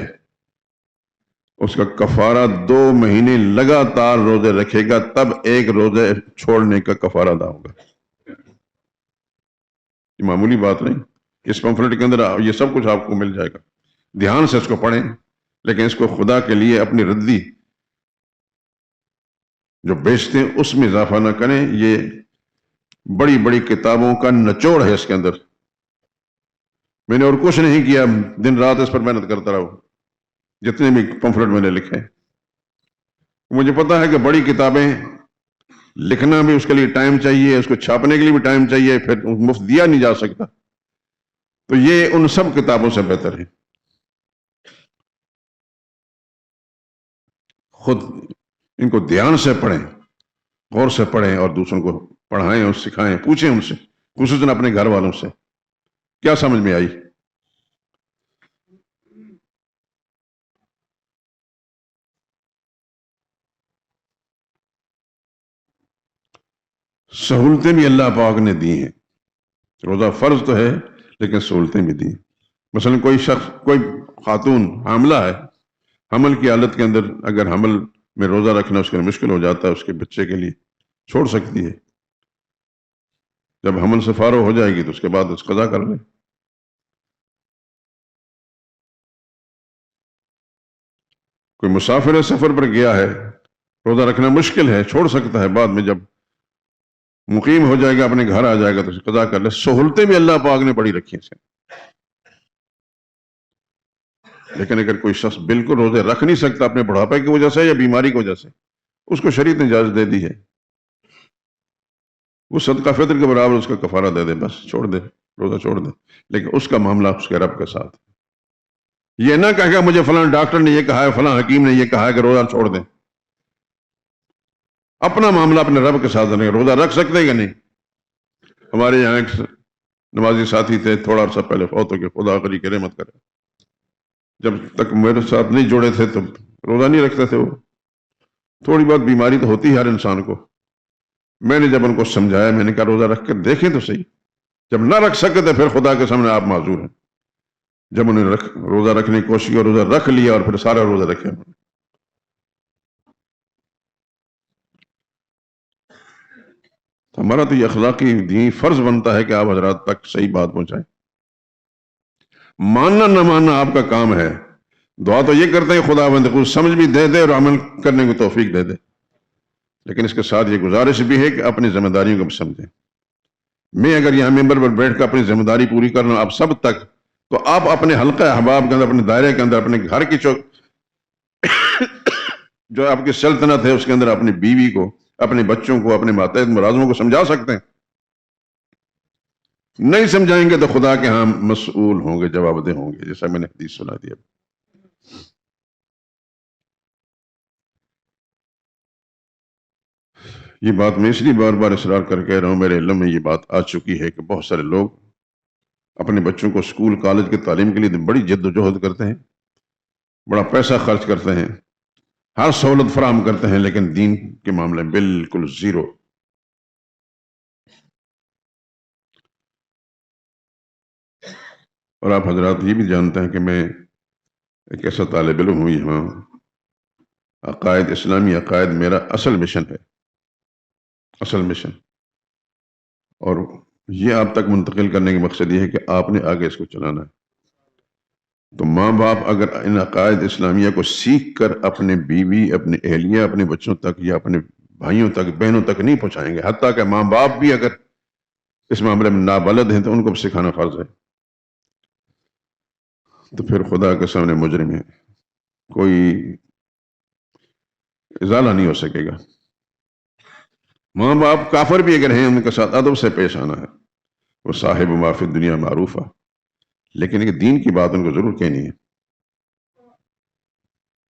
اس کا کفارہ 2 مہینے لگاتار روزے رکھے گا تب ایک روزے چھوڑنے کا کفارہ ادا ہوگا. یہ معمولی بات نہیں. اس پمفلٹ کے اندر یہ سب کچھ آپ کو مل جائے گا. دھیان سے اس کو پڑھیں، لیکن اس کو خدا کے لیے اپنی ردی جو بیچتے ہیں اس میں اضافہ نہ کریں. یہ بڑی بڑی کتابوں کا نچوڑ ہے اس کے اندر. میں نے اور کچھ نہیں کیا، دن رات اس پر محنت کرتا رہا ہوں. جتنے بھی پمفلٹ میں نے لکھے مجھے پتا ہے کہ بڑی کتابیں لکھنا بھی اس کے لیے ٹائم چاہیے، اس کو چھاپنے کے لیے بھی ٹائم چاہیے، پھر مفت دیا نہیں جا سکتا. تو یہ ان سب کتابوں سے بہتر ہے. خود ان کو دھیان سے پڑھیں، غور سے پڑھیں اور دوسروں کو پڑھائیں اور سکھائیں. پوچھیں ان سے، خصوصاً اپنے گھر والوں سے کیا سمجھ میں آئی. سہولتیں بھی اللہ پاک نے دی ہیں. روزہ فرض تو ہے لیکن سہولتیں بھی دی. مثلا کوئی خاتون حاملہ ہے، حمل کی حالت کے اندر اگر حمل میں روزہ رکھنا اس کے لیے مشکل ہو جاتا ہے، اس کے بچے کے لیے چھوڑ سکتی ہے. جب حمل سے فارغ ہو جائے گی تو اس کے بعد اس قضا کر لے. کوئی مسافر ہے، سفر پر گیا ہے، روزہ رکھنا مشکل ہے، چھوڑ سکتا ہے، بعد میں جب مقیم ہو جائے گا اپنے گھر آ جائے گا تو قضا کر لے. سہولتیں بھی اللہ پاک نے بڑی رکھی ہیں. لیکن اگر کوئی شخص بالکل روزے رکھ نہیں سکتا اپنے بڑھاپے کی وجہ سے یا بیماری کی وجہ سے، اس کو شریعت نے اجازت دے دی ہے، وہ صدقہ فطر کے برابر اس کا کفارہ دے دے، بس چھوڑ دے، روزہ چھوڑ دے. لیکن اس کا معاملہ اس کے رب کے ساتھ. یہ نہ کہے گا مجھے فلاں ڈاکٹر نے یہ کہا ہے، فلاں حکیم نے یہ کہا ہے کہ روزہ چھوڑ دیں. اپنا معاملہ اپنے رب کے ساتھ رہے. روزہ رکھ سکتے کہ نہیں. ہمارے یہاں ایک نمازی ساتھی تھے، تھوڑا عرصہ پہلے فوت ہو گئے، خدا کری کہ رحمت کرے. جب تک میرے ساتھ نہیں جڑے تھے تو روزہ نہیں رکھتے تھے. وہ تھوڑی بہت بیماری تو ہوتی ہے ہر انسان کو. میں نے جب ان کو سمجھایا، میں نے کہا روزہ رکھ کے دیکھیں تو صحیح. جب نہ رکھ سکے تو پھر خدا کے سامنے آپ معذور ہیں. جب انہیں روزہ رکھنے کی کوشش کی اور روزہ رکھ لیا اور پھر سارا روزہ رکھے. ہمارا تو یہ اخلاقی دین فرض بنتا ہے کہ آپ حضرات تک صحیح بات پہنچائیں. ماننا نہ ماننا آپ کا کام ہے. دعا تو یہ کرتے ہیں خدا بند کچھ سمجھ بھی دے دے اور عمل کرنے کو توفیق دے دے، لیکن اس کے ساتھ یہ گزارش بھی ہے کہ اپنی ذمہ داریوں کو بھی سمجھیں. میں اگر یہاں ممبر پر بیٹھ کر اپنی ذمہ داری پوری کر رہا ہوں آپ سب تک، تو آپ اپنے حلقہ احباب کے اندر، اپنے دائرے کے اندر، اپنے گھر کی جو آپ کی سلطنت ہے اس کے اندر اپنی بیوی کو، اپنے بچوں کو، اپنے ماتحت ملازموں کو سمجھا سکتے ہیں. نہیں سمجھائیں گے تو خدا کے ہاں مسئول ہوں گے، جواب دہ ہوں گے، جیسا میں نے حدیث سنا دیا. یہ بات میں اس لیے بار بار اصرار کر کہہ رہا ہوں، میرے علم میں یہ بات آ چکی ہے کہ بہت سارے لوگ اپنے بچوں کو اسکول کالج کی تعلیم کے لیے بڑی جد و جہد کرتے ہیں، بڑا پیسہ خرچ کرتے ہیں، ہر سہولت فراہم کرتے ہیں، لیکن دین کے معاملے بالکل زیرو. اور آپ حضرات یہ بھی جانتے ہیں کہ میں ایک ایسا طالب علم ہوں یہاں، عقائد اسلامی عقائد میرا اصل مشن ہے، اصل مشن. اور یہ آپ تک منتقل کرنے کا مقصد یہ ہے کہ آپ نے آگے اس کو چلانا ہے. تو ماں باپ اگر ان عقائد اسلامیہ کو سیکھ کر اپنے بیوی، اپنے اہلیہ، اپنے بچوں تک یا اپنے بھائیوں تک، بہنوں تک نہیں پہنچائیں گے، حتیٰ کہ ماں باپ بھی اگر اس معاملے میں نابلد ہیں تو ان کو بھی سکھانا فرض ہے، تو پھر خدا کے سامنے مجرم ہے، کوئی ازالہ نہیں ہو سکے گا. ماں باپ کافر بھی اگر ہیں ان کے ساتھ ادب سے پیش آنا ہے. وہ صاحب ما فی الدنیا معروف ہے، لیکن ایک دین کی بات ان کو ضرور کہنی ہے.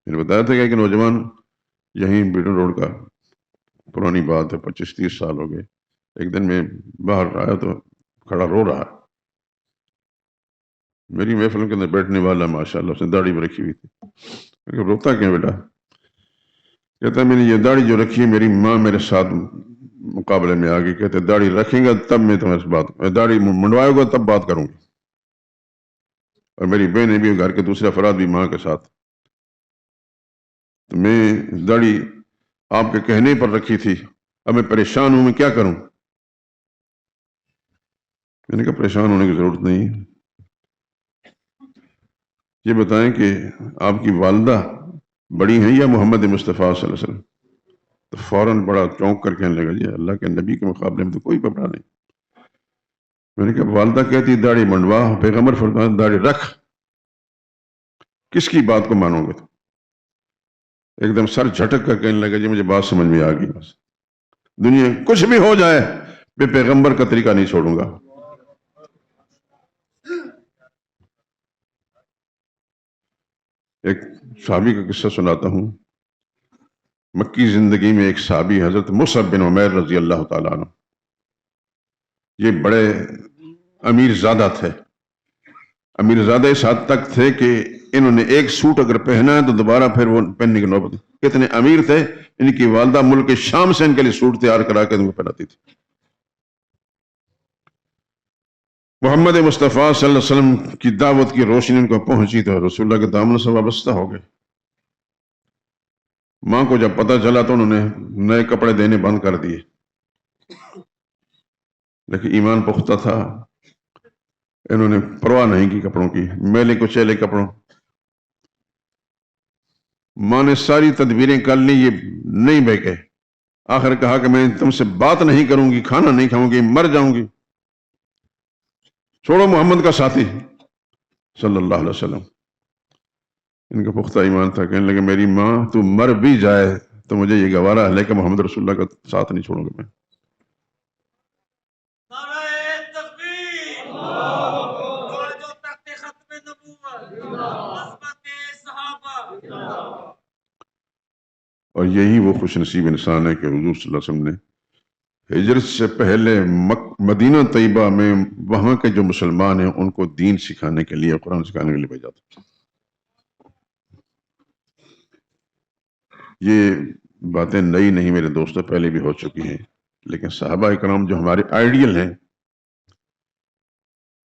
میں نے بتایا تھا کہ ایک نوجوان یہیں بیٹن روڈ کا، پرانی بات ہے 25-30 سال ہو گئے، ایک دن میں باہر آیا تو کھڑا رو رہا. میری محفل کے اندر بیٹھنے والا ماشاءاللہ اس نے داڑھی بھی رکھی ہوئی تھی. روتا کیوں بیٹا؟ کہتا ہے میں نے یہ داڑھی جو رکھی ہے میری ماں میرے ساتھ مقابلے میں آگے، کہتے داڑھی رکھیں گا تب میں تمہارے سے بات، داڑھی منڈوائے گا تب بات کروں گی. اور میری بہنیں بھی، گھر کے دوسرے افراد بھی ماں کے ساتھ. تو میں داڑھی آپ کے کہنے پر رکھی تھی، اب میں پریشان ہوں، میں کیا کروں؟ میں نے کہا پریشان ہونے کی ضرورت نہیں. یہ بتائیں کہ آپ کی والدہ بڑی ہیں یا محمد مصطفیٰ صلی اللہ علیہ وسلم؟ تو فوراً بڑا چونک کر کہنے لگا جی اللہ کے نبی کے مقابلے میں تو کوئی کپڑا نہیں. میں نے کہا والدہ کہتی داڑھی منڈوا، پیغمبر فرمایا داڑھی رکھ، کس کی بات کو مانو گے؟ تو ایک دم سر جھٹک کر کہنے لگا جی مجھے بات سمجھ میں آ گئی، بس دنیا کچھ بھی ہو جائے میں پیغمبر کا طریقہ نہیں چھوڑوں گا. ایک صحابی کا قصہ سناتا ہوں. مکی زندگی میں ایک صحابی حضرت مصعب بن عمیر رضی اللہ تعالیٰ عنہ، یہ بڑے امیر زادہ تھے. امیر زادہ اس حد تک تھے کہ انہوں نے ایک سوٹ اگر پہنا ہے تو دوبارہ پھر وہ پہننے کی نوبت. کتنے امیر تھے، ان کی والدہ ملک شام سے ان کے لیے سوٹ تیار کرا کے ان کو پہناتی تھی. محمد مصطفیٰ صلی اللہ علیہ وسلم کی دعوت کی روشنی ان کو پہنچی تو رسول اللہ کے دامن سے وابستہ ہو گئے. ماں کو جب پتہ چلا تو انہوں نے نئے کپڑے دینے بند کر دیے، لیکن ایمان پختہ تھا، انہوں نے پرواہ نہیں کی کپڑوں کی، میلے کچیلے کپڑوں. ماں نے ساری تدبیریں کر لی، یہ نہیں بہکے. آخر کہا کہ میں تم سے بات نہیں کروں گی، کھانا نہیں کھاؤں گی، مر جاؤں گی. چھوڑو محمد کا ساتھی صلی اللہ علیہ وسلم. ان کا پختہ ایمان تھا، کہنے لگے میری ماں تو مر بھی جائے تو مجھے یہ گوارا ہے، لیکن محمد رسول اللہ کا ساتھ نہیں چھوڑوں گا میں. اور یہی وہ خوش نصیب انسان ہے کہ حضور صلی اللہ علیہ وسلم نے ہجرت سے پہلے مدینہ طیبہ میں وہاں کے جو مسلمان ہیں ان کو دین سکھانے کے لیے، قرآن سکھانے کے لیے بھیجا تھا. یہ باتیں نئی نہیں میرے دوستوں، پہلے بھی ہو چکی ہیں، لیکن صحابہ اکرام جو ہمارے آئیڈیل ہیں،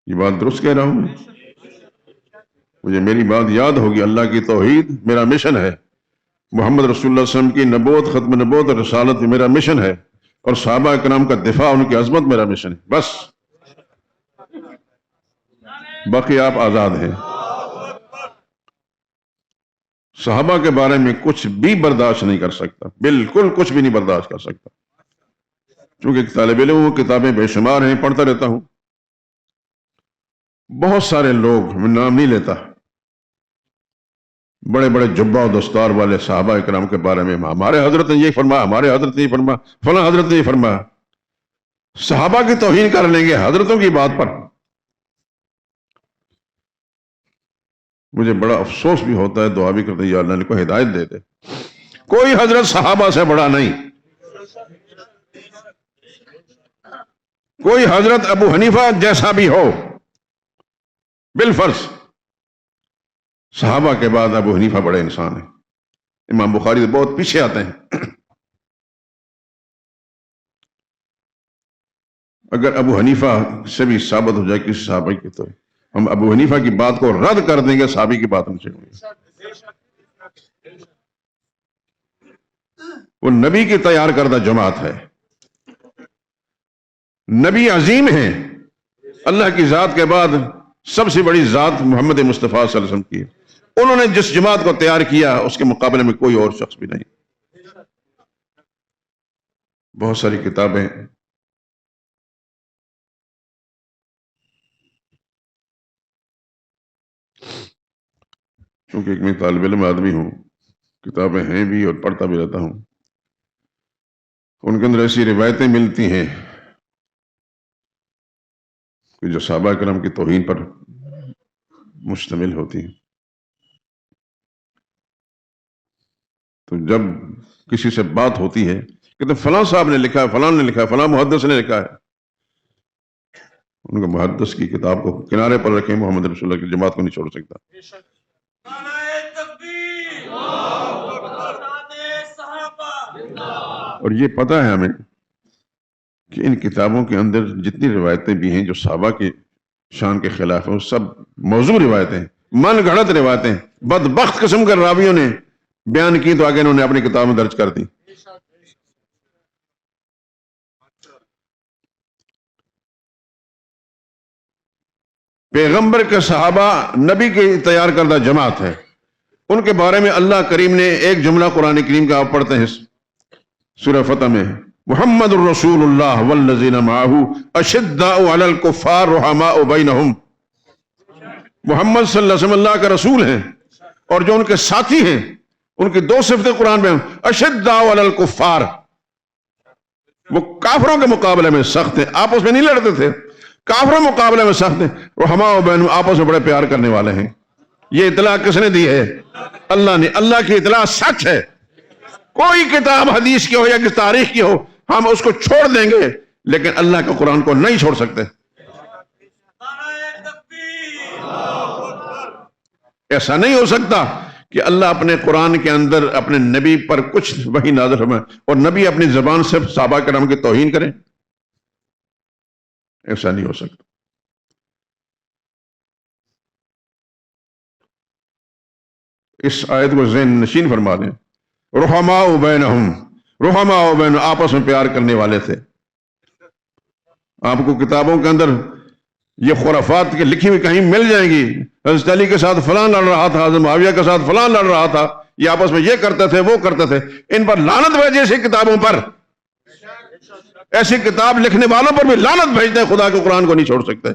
یہ بات درست کہہ رہا ہوں میں؟ مجھے میری بات یاد ہوگی، اللہ کی توحید میرا مشن ہے، محمد رسول اللہ صلی اللہ علیہ وسلم کی نبوت، ختم نبوت اور رسالت میرا مشن ہے، اور صحابہ کرام کا دفاع، ان کی عظمت میرا مشن ہے، بس باقی آپ آزاد ہیں۔ صحابہ کے بارے میں کچھ بھی برداشت نہیں کر سکتا، بالکل کچھ بھی نہیں برداشت کر سکتا، چونکہ طالب علم ہوں، کتابیں بے شمار ہیں، پڑھتا رہتا ہوں۔ بہت سارے لوگ، میں نام نہیں لیتا، بڑے بڑے جبہ و دستار والے صحابہ کرام کے بارے میں ہمارے حضرت نے یہ فرمایا، ہمارے حضرت نے یہ فرمایا، فلاں حضرت نے یہ فرمایا، صحابہ کی توہین کر لیں گے حضرتوں کی بات پر۔ مجھے بڑا افسوس بھی ہوتا ہے، دعا بھی کرتے ہیں یا اللہ نے کو ہدایت دے دے۔ کوئی حضرت صحابہ سے بڑا نہیں، کوئی حضرت ابو حنیفہ جیسا بھی ہو، بالفرض صحابہ کے بعد ابو حنیفہ بڑے انسان ہیں۔ امام بخاری تو بہت پیچھے آتے ہیں۔ اگر ابو حنیفہ سے بھی ثابت ہو جائے کسی صحابی کی، تو ہم ابو حنیفہ کی بات کو رد کر دیں گے، صحابی کی بات نہیں چلیں گے۔ وہ نبی کی تیار کردہ جماعت ہے، نبی عظیم ہیں، اللہ کی ذات کے بعد سب سے بڑی ذات محمد مصطفیٰ صلی اللہ علیہ وسلم کی ہے۔ انہوں نے جس جماعت کو تیار کیا اس کے مقابلے میں کوئی اور شخص بھی نہیں۔ بہت ساری کتابیں چونکہ ایک میں طالب علم آدمی ہوں، کتابیں ہیں بھی اور پڑھتا بھی رہتا ہوں، ان کے اندر ایسی روایتیں ملتی ہیں کہ جو صحابہ کرام کی توہین پر مشتمل ہوتی ہیں۔ تو جب کسی سے بات ہوتی ہے کہ فلاں صاحب نے لکھا ہے، فلاں نے لکھا ہے، فلاں محدث نے لکھا ہے، ان کو محدث کی کتاب کو کنارے پر رکھیں، محمد رسول اللہ کی جماعت کو نہیں چھوڑ سکتا۔ اور یہ پتہ ہے ہمیں کہ ان کتابوں کے اندر جتنی روایتیں بھی ہیں جو صحابہ کی شان کے خلاف ہیں، وہ سب موضوع روایتیں ہیں، من گھڑت روایتیں، بدبخت قسم کے راویوں نے بیان کی تو آگے انہوں نے اپنی کتاب میں درج کر دی۔ پیغمبر کے صحابہ نبی کی تیار کردہ جماعت ہے، ان کے بارے میں اللہ کریم نے ایک جملہ قرآن کریم کا آپ پڑھتے ہیں سورہ فتح میں، محمد الرسول اللہ والذین معہ اشداء علی الکفار رحماء بینہم۔ محمد صلی اللہ علیہ وسلم اللہ کا رسول ہیں، اور جو ان کے ساتھی ہیں ان کی دو صفتیں قرآن میں، اشداء علی الکفار، وہ کافروں کے مقابلے میں سخت ہیں، آپس میں نہیں لڑتے تھے، کافروں مقابلے میں سخت ہیں، رحماء بینہم، آپس میں بڑے پیار کرنے والے ہیں۔ یہ اطلاع کس نے دی ہے؟ اللہ نے۔ اللہ کی اطلاع سچ ہے، کوئی کتاب حدیث کی ہو یا کس تاریخ کی ہو ہم اس کو چھوڑ دیں گے، لیکن اللہ کے قرآن کو نہیں چھوڑ سکتے۔ ایسا نہیں ہو سکتا کہ اللہ اپنے قرآن کے اندر اپنے نبی پر کچھ وحی نازل فرمائے اور نبی اپنی زبان سے صحابہ کرام کی توہین کریں، ایسا نہیں ہو سکتا۔ اس آیت کو ذہن نشین فرما دیں، رحماء بینہم، رحماء بینہم، آپس میں پیار کرنے والے تھے۔ آپ کو کتابوں کے اندر یہ خرافات کے لکھی ہوئی کہیں مل جائیں گی، حضرت علی کے ساتھ فلاں لڑ رہا تھا، حضرت معاویہ کے ساتھ فلاں لڑ رہا تھا، یہ آپس میں یہ کرتے تھے وہ کرتے تھے۔ ان پر لعنت بھیجے، ایسی کتابوں پر، ایسی کتاب لکھنے والوں پر بھی لعنت بھیجتے ہیں، خدا کے قرآن کو نہیں چھوڑ سکتے۔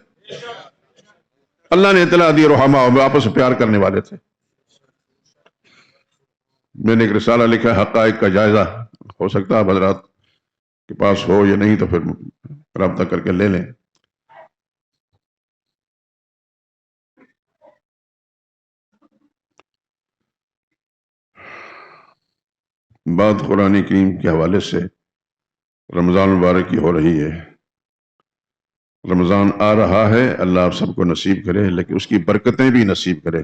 اللہ نے اطلاع دی، رحماء، آپس میں پیار کرنے والے تھے۔ میں نے ایک رسالہ لکھا ہے حقائق کا جائزہ، ہو سکتا ہے حضرات کے پاس ہو یا نہیں تو پھر رابطہ کر کے لے لیں۔ بات قرآن کریم کے حوالے سے رمضان مبارک کی ہو رہی ہے۔ رمضان آ رہا ہے، اللہ آپ سب کو نصیب کرے، لیکن اس کی برکتیں بھی نصیب کرے،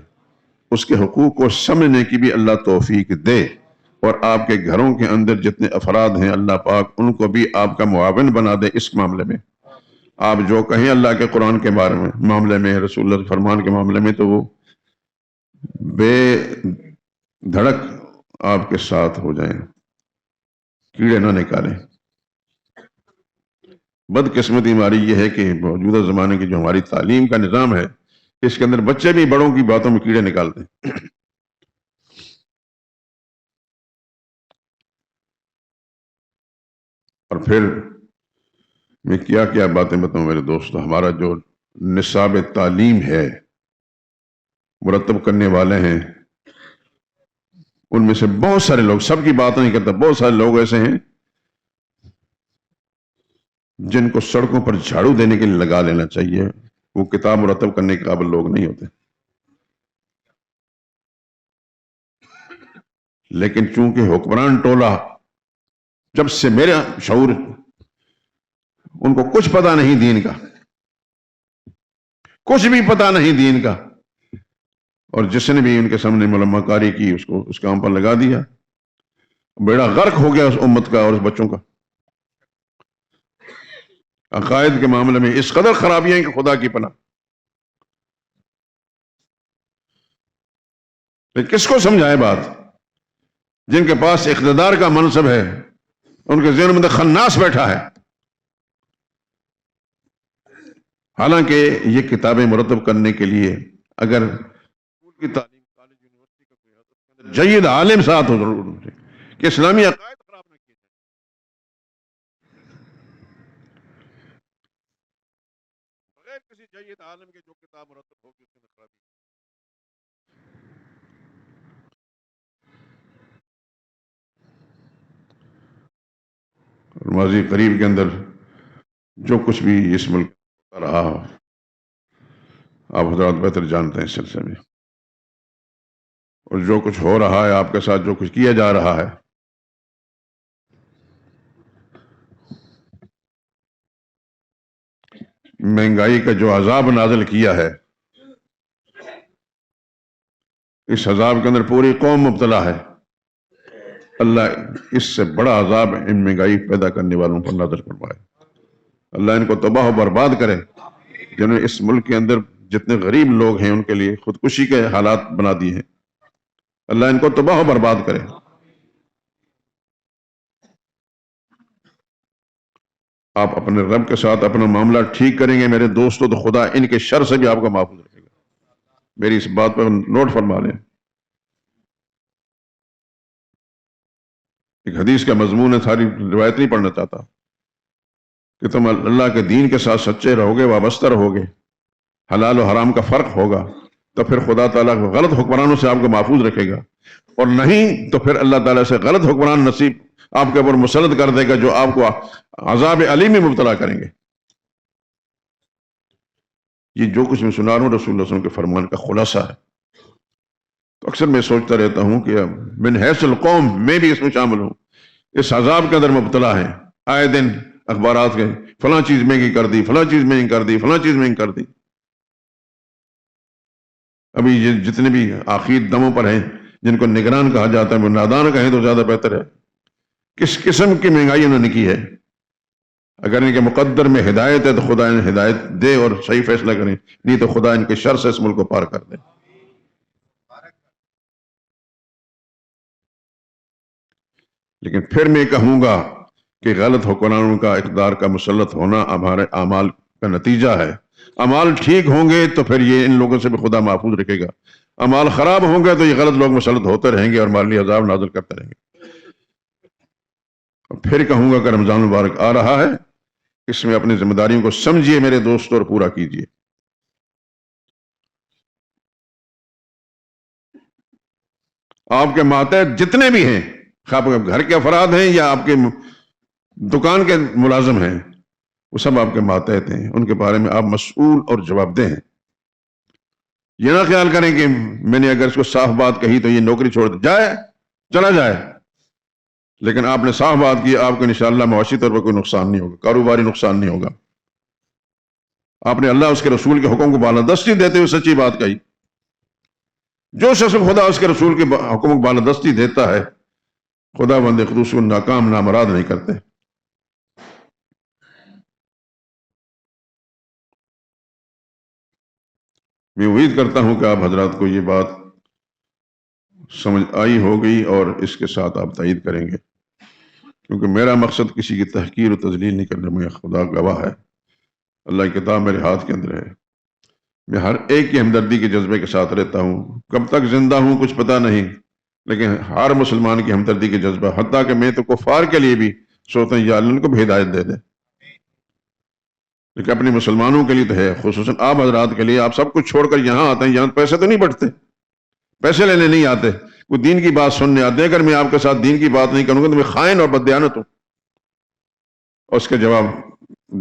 اس کے حقوق کو سمجھنے کی بھی اللہ توفیق دے، اور آپ کے گھروں کے اندر جتنے افراد ہیں اللہ پاک ان کو بھی آپ کا معاون بنا دے اس معاملے میں۔ آپ جو کہیں اللہ کے قرآن کے بارے میں معاملے میں، رسول اللہ کے فرمان کے معاملے میں، تو وہ بے دھڑک آپ کے ساتھ ہو جائیں، کیڑے نہ نکالیں۔ بدقسمتی ہماری یہ ہے کہ موجودہ زمانے کی جو ہماری تعلیم کا نظام ہے، اس کے اندر بچے بھی بڑوں کی باتوں میں کیڑے نکالتے ہیں۔ اور پھر میں کیا باتیں بتاؤں میرے دوستو، ہمارا جو نصاب تعلیم ہے مرتب کرنے والے ہیں، ان میں سے بہت سارے لوگ، سب کی بات نہیں کرتا، بہت سارے لوگ ایسے ہیں جن کو سڑکوں پر جھاڑو دینے کے لیے لگا لینا چاہیے، وہ کتاب مرتب کرنے کے قابل لوگ نہیں ہوتے۔ لیکن چونکہ حکمران ٹولہ، جب سے میرا شعور، ان کو کچھ پتا نہیں دین کا، کچھ بھی پتا نہیں دین کا، اور جس نے بھی ان کے سامنے ملما کاری کی اس کو اس کام پر لگا دیا، بیڑا غرق ہو گیا اس امت کا اور اس بچوں کا۔ عقائد کے معاملے میں اس قدر خرابیاں ہیں کہ خدا کی پناہ۔ کس کو سمجھائے بات؟ جن کے پاس اقتدار کا منصب ہے، ان کے ذہن میں خناس بیٹھا ہے۔ حالانکہ یہ کتابیں مرتب کرنے کے لیے اگر کی تعلیم کالج یونیورسٹی کا کوئی ہے تو جید عالم ساتھ ہو ضرور کہ اسلامی عقائد خراب نہ کیے جائیں۔ بغیر کسی جید عالم کے جو کتاب مرتب ہوگی اس کے اندر خرابی۔ ماضی قریب کے اندر جو کچھ بھی اس ملک کا رہا، آپ حضرات بہتر جانتے ہیں اس سلسلے میں، اور جو کچھ ہو رہا ہے آپ کے ساتھ، جو کچھ کیا جا رہا ہے، مہنگائی کا جو عذاب نازل کیا ہے، اس عذاب کے اندر پوری قوم مبتلا ہے۔ اللہ اس سے بڑا عذاب ان مہنگائی پیدا کرنے والوں پر نازل فرمائے۔ اللہ ان کو تباہ و برباد کرے، جنہوں نے اس ملک کے اندر جتنے غریب لوگ ہیں ان کے لیے خودکشی کے حالات بنا دیے ہیں۔ اللہ ان کو تباہ و برباد کرے۔ آپ اپنے رب کے ساتھ اپنا معاملہ ٹھیک کریں گے میرے دوستو، تو خدا ان کے شر سے بھی آپ کو محفوظ رکھے گا۔ میری اس بات پر نوٹ فرما لیں۔ ایک حدیث کا مضمون ہے، ساری روایت نہیں پڑھنا چاہتا، کہ تم اللہ کے دین کے ساتھ سچے رہو گے، وابستہ رہو گے، حلال و حرام کا فرق ہوگا، تو پھر خدا تعالیٰ غلط حکمرانوں سے آپ کو محفوظ رکھے گا، اور نہیں تو پھر اللہ تعالیٰ سے غلط حکمران نصیب آپ کے اوپر مسلط کر دے گا، جو آپ کو عذاب علیم میں مبتلا کریں گے۔ یہ جو کچھ میں سنا رہا ہوں رسول اللہ صلی اللہ علیہ وسلم کے فرمان کا خلاصہ ہے۔ تو اکثر میں سوچتا رہتا ہوں کہ من حیث القوم میں بھی اس میں شامل ہوں، اس عذاب کے اندر مبتلا ہے۔ آئے دن اخبارات کے فلاں چیز مہنگی کر دی، فلاں چیز مہنگی کر دی، فلاں چیز مہنگی کر دی۔ ابھی یہ جتنے بھی آخری دموں پر ہیں، جن کو نگران کہا جاتا ہے، وہ نادان کہیں تو زیادہ بہتر ہے۔ کس قسم کی مہنگائی انہوں نے کی ہے؟ اگر ان کے مقدر میں ہدایت ہے تو خدا انہیں ہدایت دے اور صحیح فیصلہ کریں، نہیں تو خدا ان کے شر سے اس ملک کو پار کر دے۔ لیکن پھر میں کہوں گا کہ غلط حکمرانوں کا اقتدار کا مسلط ہونا ہمارے اعمال کا نتیجہ ہے۔ اعمال ٹھیک ہوں گے تو پھر یہ ان لوگوں سے بھی خدا محفوظ رکھے گا، اعمال خراب ہوں گے تو یہ غلط لوگ مسلط ہوتے رہیں گے اور مالی عذاب نازل کرتے رہیں گے۔ اور پھر کہوں گا کہ رمضان مبارک آ رہا ہے، اس میں اپنی ذمہ داریوں کو سمجھیے میرے دوستوں اور پورا کیجیے۔ آپ کے ماتحت جتنے بھی ہیں، آپ گھر کے افراد ہیں یا آپ کے دکان کے ملازم ہیں، وہ سب آپ کے ماتحت ہیں، ان کے بارے میں آپ مسئول اور جواب دہ ہیں۔ یہ نہ خیال کریں کہ میں نے اگر اس کو صاف بات کہی تو یہ نوکری چھوڑ جائے، چلا جائے، لیکن آپ نے صاف بات کی، آپ کو انشاءاللہ معاشی طور پر کوئی نقصان نہیں ہوگا، کاروباری نقصان نہیں ہوگا۔ آپ نے اللہ اس کے رسول کے حکم کو بالادستی دیتے ہوئے سچی بات کہی۔ جو شخص خدا اس کے رسول کے حکم کو بالادستی دیتا ہے، خدا بند خصوص کو ناکام نامراد نہیں کرتے۔ میں امید کرتا ہوں کہ آپ حضرات کو یہ بات سمجھ آئی ہوگی اور اس کے ساتھ آپ تائید کریں گے، کیونکہ میرا مقصد کسی کی تحقیر و تذلیل نہیں کرنا، میں خدا گواہ ہے، اللہ کی کتاب میرے ہاتھ کے اندر ہے، میں ہر ایک کی ہمدردی کے جذبے کے ساتھ رہتا ہوں، کب تک زندہ ہوں کچھ پتہ نہیں، لیکن ہر مسلمان کی ہمدردی کے جذبہ، حتیٰ کہ میں تو کفار کے لیے بھی سوچتا ہوں یا اللہ ان کو بھی ہدایت دے دے، لیکن اپنے مسلمانوں کے لیے تو ہے، خصوصاً آپ حضرات کے لیے، آپ سب کچھ چھوڑ کر یہاں آتے ہیں، یہاں پیسے تو نہیں بٹتے، پیسے لینے نہیں آتے، وہ دین کی بات سننے آتے ہیں، اگر میں آپ کے ساتھ دین کی بات نہیں کروں گا تو میں خائن اور بددیانت ہوں، اور اس کا جواب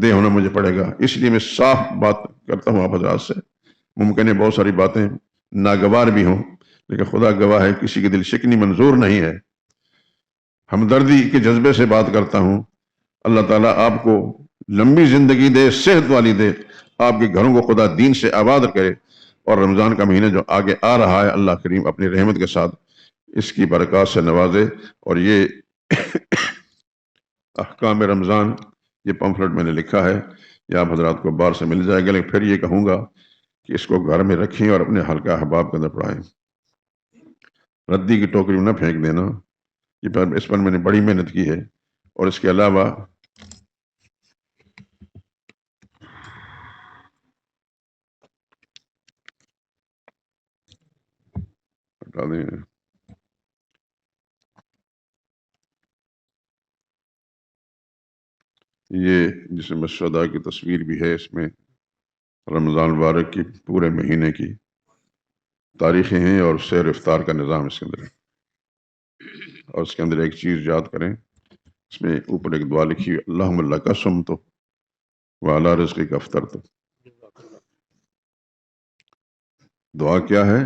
دے ہونا مجھے پڑے گا، اس لیے میں صاف بات کرتا ہوں آپ حضرات سے، ممکن ہے بہت ساری باتیں ناگوار بھی ہوں، لیکن خدا گواہ ہے کسی کی دل شکنی منظور نہیں ہے، ہمدردی کے جذبے سے بات کرتا ہوں، اللہ تعالیٰ آپ کو لمبی زندگی دے، صحت والی دے، آپ کے گھروں کو خدا دین سے آباد کرے، اور رمضان کا مہینہ جو آگے آ رہا ہے اللہ کریم اپنی رحمت کے ساتھ اس کی برکات سے نوازے، اور یہ احکام رمضان، یہ پمفلٹ میں نے لکھا ہے، یہ آپ حضرات کو بار سے مل جائے گا، لیکن پھر یہ کہوں گا کہ اس کو گھر میں رکھیں اور اپنے حلقہ احباب کے اندر پڑھائیں، ردی کی ٹوکری نہ پھینک دینا، اس پر میں نے بڑی محنت کی ہے، اور اس کے علاوہ ہٹا دیں، یہ جس میں مسودہ کی تصویر بھی ہے، اس میں رمضان مبارک کی پورے مہینے کی تاریخیں ہیں اور سیر افطار کا نظام اس کے اندر ہے، اور اس کے اندر ایک چیز یاد کریں، اس میں اوپر ایک دعا لکھی، اللہم لک صمت وعلی رزقک افطرت، دعا کیا ہے؟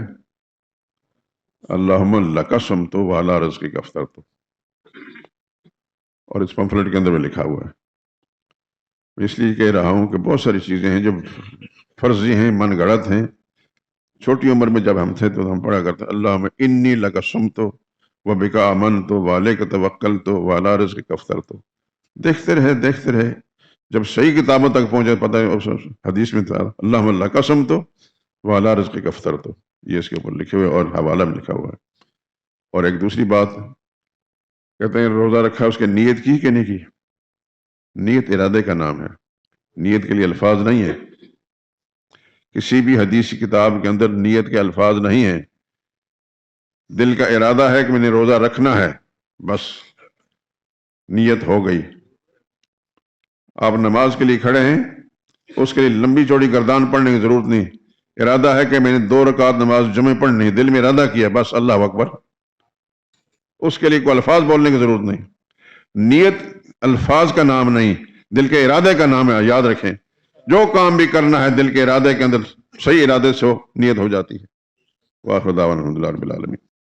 اللہم لک صمت وعلی رزقک افطرت، اور اس پمفلٹ کے اندر میں لکھا ہوا ہے، اس لیے کہہ رہا ہوں کہ بہت ساری چیزیں ہیں جو فرضی ہیں، من گڑت ہیں، چھوٹی عمر میں جب ہم تھے تو ہم پڑھا کرتے اللہم انی لک صمت وبک آمنت وعلیک توکلت وعلی رزقک افطرت، دیکھتے رہے، جب صحیح کتابوں تک پہنچے پتہ ہے حدیث میں تھا اللہم لک صمت وعلی رزقک افطرت، یہ اس کے اوپر لکھے ہوئے اور حوالہ میں لکھا ہوا ہے۔ اور ایک دوسری بات کہتے ہیں روزہ رکھا اس کے نیت کی کہ نہیں کی؟ نیت ارادے کا نام ہے، نیت کے لیے الفاظ نہیں ہے، کسی بھی حدیثی کتاب کے اندر نیت کے الفاظ نہیں ہیں، دل کا ارادہ ہے کہ میں نے روزہ رکھنا ہے، بس نیت ہو گئی۔ آپ نماز کے لیے کھڑے ہیں، اس کے لیے لمبی چوڑی گردان پڑھنے کی ضرورت نہیں، ارادہ ہے کہ میں نے 2 رکعت نماز جمع پڑھنی، دل میں ارادہ کیا، بس اللہ اکبر، اس کے لیے کوئی الفاظ بولنے کی ضرورت نہیں۔ نیت الفاظ کا نام نہیں، دل کے ارادے کا نام ہے، یاد رکھیں، جو کام بھی کرنا ہے دل کے ارادے کے اندر صحیح ارادے سے نیت ہو جاتی ہے۔ وآخر دعوانا الحمدللہ رب العالمین۔